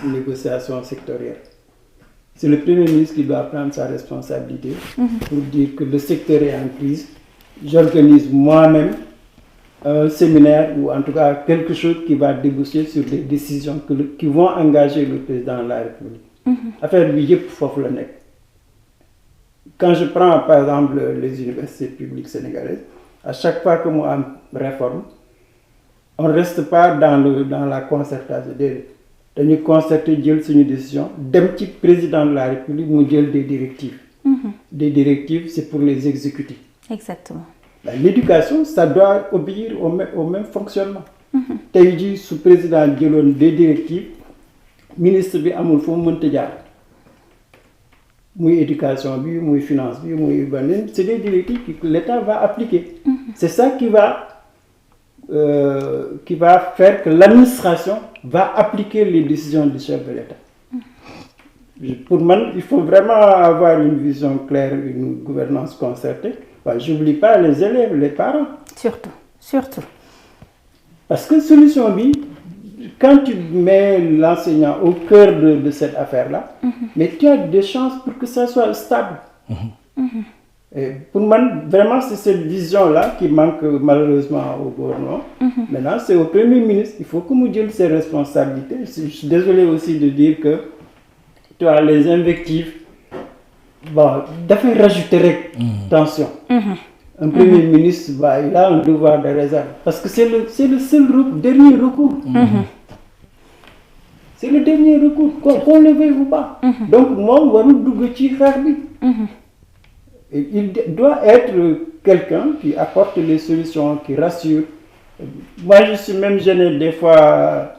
négociation sectorielle. C'est le Premier ministre qui doit prendre sa responsabilité pour dire que le secteur est en crise. J'organise moi-même un séminaire ou en tout cas quelque chose qui va déboucher sur des décisions qui vont engager le président de la République. Affaire bi yëpp foofu la nekk. Quand je prends par exemple les universités publiques sénégalaises, à chaque fois que mu am réforme, on ne reste pas dans la concertation. Dañuy concerter jël suñu décision dem ci président de la République mu jël des directives. Des directives, c'est pour les exécuter. Exactement. L'éducation, ça doit obéir au même fonctionnement. Tey jii su président jëloon des directives, ministre bi amul fu mu mënta jaar. Muy éducation bi muy finance bi muy urbanisme c'est des directives que l'État va appliquer. C'est ça qui va faire que l'administration va appliquer les décisions du chef de l'État. Pour moi, il faut vraiment avoir une vision claire, une gouvernance concertée. J'oublie pas les élèves, les parents. Surtout. Parce que solution bi quand tu mets l'enseignant au cœur de cette affaire-là, mais tu as des chances pour que ça soit stable. Et pour moi, vraiment, c'est cette vision-là qui manque malheureusement au gouvernement. Maintenant, c'est au Premier ministre. Il faut que nous disions ses responsabilités. Je suis désolé aussi de dire que tu as les invectives. Bon, d'affaire rajouter tension. Un Premier ministre, il a un devoir de réserve. Parce que c'est le seul dernier recours. C'est le dernier recours, qu'on le veuille ou pas. Donc, moi, il doit être quelqu'un qui apporte les solutions, qui rassure. Moi, je suis même gêné des fois.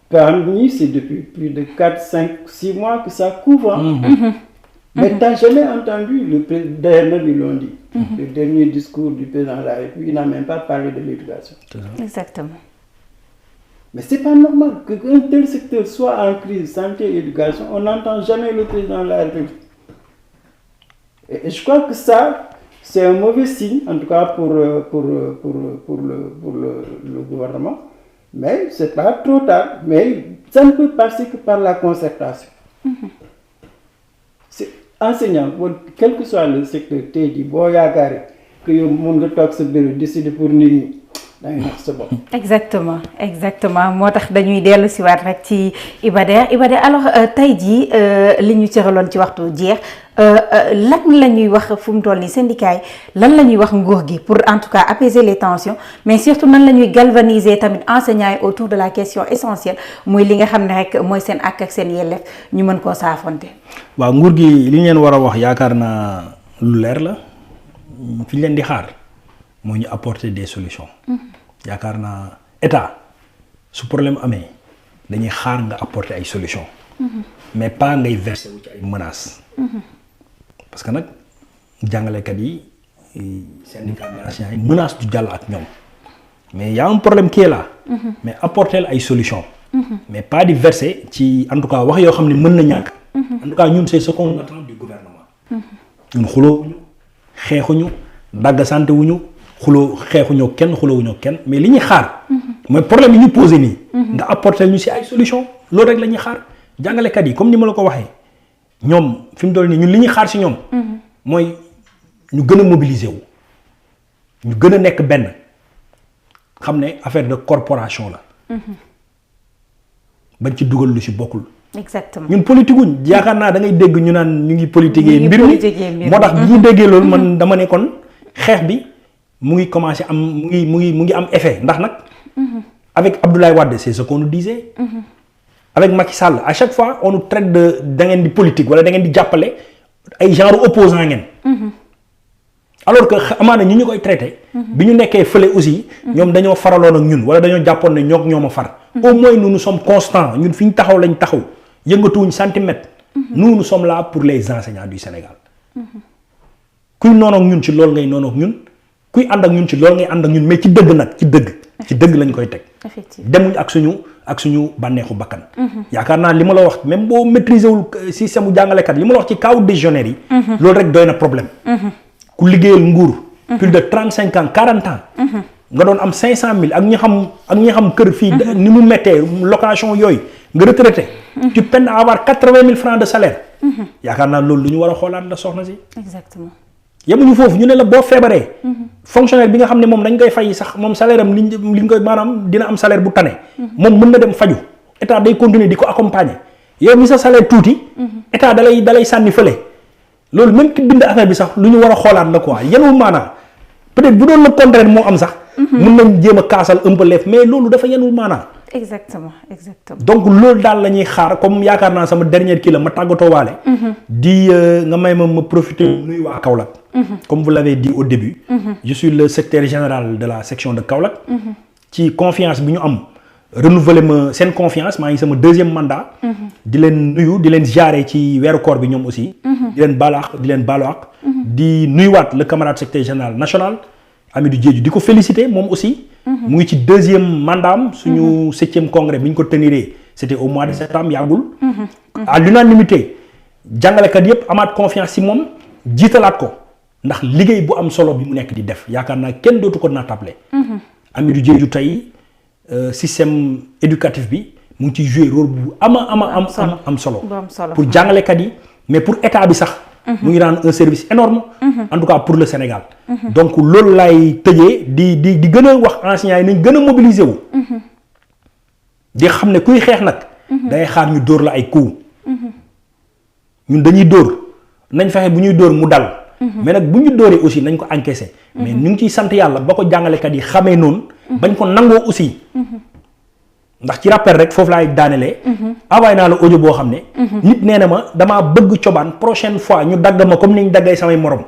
Parmi, c'est depuis plus de 4, 5, 6 mois que ça couvre. Mais tu n'as jamais entendu, d'ailleurs même ils l'ont dit, le dernier discours du président de la République, il n'a même pas parlé de l'éducation. Exactement. Mais ce n'est pas normal qu'un tel secteur soit en crise, santé et éducation, on n'entend jamais le président de la République. Et je crois que ça, c'est un mauvais signe, en tout cas pour le gouvernement. Mais ce n'est pas trop tard, mais ça ne peut passer que par la concertation. C'est enseignant, quel que soit le secteur, tu dis, bon, il y a que le monde décide pour nous. Exactement moo tax dañuy dellu si waat rek ci Iba Der alors tey jii li ñu cëraloon ci waxtu jeex lan la ñuy wax fu mu toll nii syndicat yi lan la ñuy wax nguur gi pour en tout cas apaiser les tensions mais surtout nan la ñuy galvaniser tamit enseignants yi autour de la question essentielle muy li nga xam ne rek mooy seen àq ak seen yelleef ñu mën koo saafonte. waaw nguur gi li ñu leen war a wax yaakaar naa lu leer la fi ñu leen di xaar moo ñu apporter des solutions. yaakaar naa état su problème amee dañuy xaar nga apporter ay solutions. mais pas ngay verser wu ci ay menaces. parce que nag jàngalekat yi syndicat d'enseignants yi menace du jàll ak ñoom mais y a un problème qui est là. mais apporter ay solutions. mais pas di verser ci en tout cas wax yoo xam ne mën na ñàkk. en tout cas ñun c'est ce qu'on attend du gouvernement. ñun xuloowuñu xeexuñu dagg sante wuñu xuloo xeexuñoo kenn xuloowuñoo kenn mais li ñuy xaar. mooy problème yi ñu posé nii. nga apporter ñu si ay solutions loolu rek la ñuy xaar jàngalekat yi comme ni ma la ko waxee ñoom fi mu toll nii ñun li ñuy xaar si ñoom. mooy ñu gën a mobiliser wu ñu gën a nekk benn xam ne affaire de corporation la. bañ ci dugal lu si bokkul. exactement ñun politique wuñ yaakaar naa da ngay dégg ñu naan ñu ngi politiquer mbir mi moo tax bi ñu déggee loolu man dama ne kon xeex bi mu ngi commencé am mu ngi am effet ndax nag. avec Abdoulaye Wade c'est ce qu'on nous disait. avec Macky Sall à chaque fois on nous traite de da ngeen di politique wala da ngeen di jàppale ay genre opposant ngeen. alors que amaana ñi ñu koy traité. bi ñu nekkee fële aussi. ñoom dañoo faraloon ak ñun wala dañoo jàppoon ne ñoo ma far. au moins nous sommes constants ñun fi ñu taxaw lañ taxaw yëngatuwuñ centimètre. nous sommes là pour les enseignants du Sénégal. kuy noonu ak ñun ci loolu ngay noonu ak ñun kuy ànd ak ñun ci loolu ngay ànd ak ñun mais ci dëgg nag ci dëgg lañ koy teg. demuñ ak suñu bànneexu bakkan. yaakaar naa li ma la wax même boo maîtriser wul système mu jàngalekat li ma la wax ci kaw décisionnaire yi. loolu rek doy na problème. ku liggéeyal nguur. plus de 35 ans 40 ans. nga doon am 500000 ak ñi xam kër fii. ni mu méttee location yooyu nga retraité. tu peines à avoir 80 000 francs de salaire. yaakaar naa loolu lu ñu war a xoolaat la soxna si. exactement. yemuñu foofu ñu ne la boo feebaree. fonctionnaire bi nga xam ne moom dañ koy fay sax moom salaire am liñ koy maanaam dina am salaire bu tane. moom mën na dem faju état day continuer di ko accompagner yow mi sa salaire tuuti. état dalay sànni fële. loolu même ki bind affaire bi sax lu ñu war a xoolaat la quoi yenul maanaa peut-être bu doon le contraire moo am sax. mën nañ jéem a kaasal un peu mais loolu dafa yenul maanaa. exactement. donc loolu daal la ñuy xaar comme yaakaar naa sama dernière kii la ma tàggatoo waale. di nga may ma profiter nuyu waa Kaolack. comme vous l'avez dit au début. je suis le secrétaire général de la section de Kaolack. ci confiance bi ñu am renouveler ma seen confiance maa ngi sama 2e mandat. di leen nuyu di leen jaare ci weeru koor bi ñoom aussi. di leen baalu àq di nuyuwaat le camarade secrétaire général national Amidou Diédhiou di ko féliciter moom aussi. mu ngi ci 2e mandat am suñu 7e congrès bi ñu ko teniree c'était au mois de septembre yàggul. à l'unanimité jàngalekat yépp amaat confiance ci moom jiitalaat ko ndax liggéey bu am solo bi mu nekk di def yaakaar naa kenn dootu ko naatable. Amidou Diédhiou tey système éducatif bi mu ngi ciy jouer rôle bu am solo pour jàngalekat yi mais pour état bi sax. mu ngi rendre un service énorme. en tout cas pour le Sénégal. donc loolu laay tëjee di gën a wax enseignants yi nañ gën a mobiliser wu. di xam ne kuy xeex nag. day xaar ñu dóor la ay coups. ñun dañuy dóor nañ fexe bu ñuy dóor mu dal. mais nag bu ñu dóoree aussi nañ ko encaisser. mais ñu ngi ciy sant yàlla ba ko jàngalekat yi xamee noonu. bañ ko nangoo aussi. ndax ci rappel rek foofu laay daanelee. envoyé naa la audio boo xam ne. nit nee na ma damaa bëgg cobaan prochaine fois ñu dagg ma comme ni ñu daggee samay morom.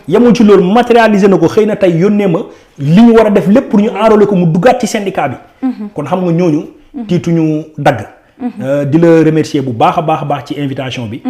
yemul ci loolu matérialiser na ko xëy na tey yónnee ma li ñu war a def lépp pour ñu enrôler ko mu duggaat ci syndicat bi. kon xam nga ñooñu. tiituñu dagg. di la remercier bu baax a baax ci invitation bi.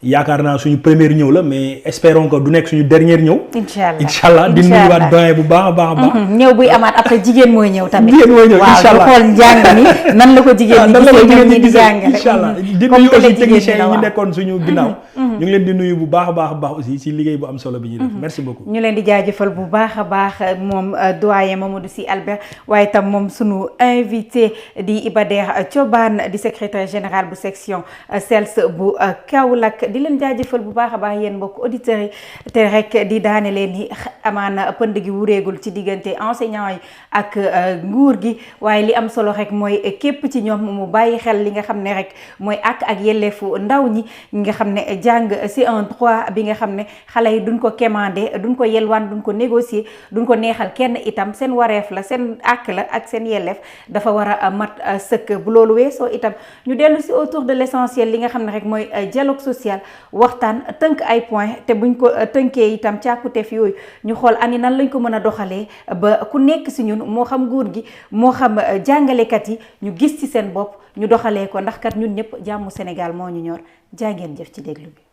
yaakaar naa suñu première ñëw la mais espérons que du nekk suñu dernière ñëw. incha allah di nuyuwaat doyen bu baax a baax. ñëw buy amaat après jigéen mooy ñëw tamit. jigéen mooy ñëw incha allah waaw ñu xool njàng mi nan la ko jigéen ñi gisee ñoom ñi di jàngale. incha allah di nuyu aussi techniciens yi ñu nekkoon suñu ginnaaw. ñu ngi leen di nuyu bu baax a baax aussi si liggéey bu am solo bi ñuy def merci beaucoup. ñu leen di jaajëfal bu baax a baax moom doyen Mamadou Sy Albert waaye tam moom suñu invité di Iba Der Thioban di secrétaire général bu section CELS bu Kaolack di leen jaajëfal bu baax a baax yéen mbokk auditeurs yi te rek di daane leen ni amaana pënd gi wureegul ci diggante enseignants yi ak nguur gi waaye li am solo rek mooy képp ci ñoom mu bàyyi xel li nga xam ne rek mooy ak yelleefu ndaw ñi nga xam ne jàng c'est un droit bi nga xam ne xale yi duñ ko quémander duñ ko yelwaan duñ ko négocier duñ ko neexal kenn itam seen wareef la seen àq la ak seen yelleef dafa war a mat sëkk bu loolu weesoo itam ñu dellu si autour de l'essentiel li nga xam ne rek mooy dialogue social waxtaan tënk ay point te buñ ko tënkee itam càkkuteef yooyu ñu xool ani nan lañ ko mën a doxalee ba ku nekk si ñun moo xam nguur gi moo xam jàngalekat yi ñu gis ci seen bopp ñu doxalee ko ndax kat ñun ñëpp jàmmu Sénégal moo ñu ñor jaa ngeen jëf ci déglu bi.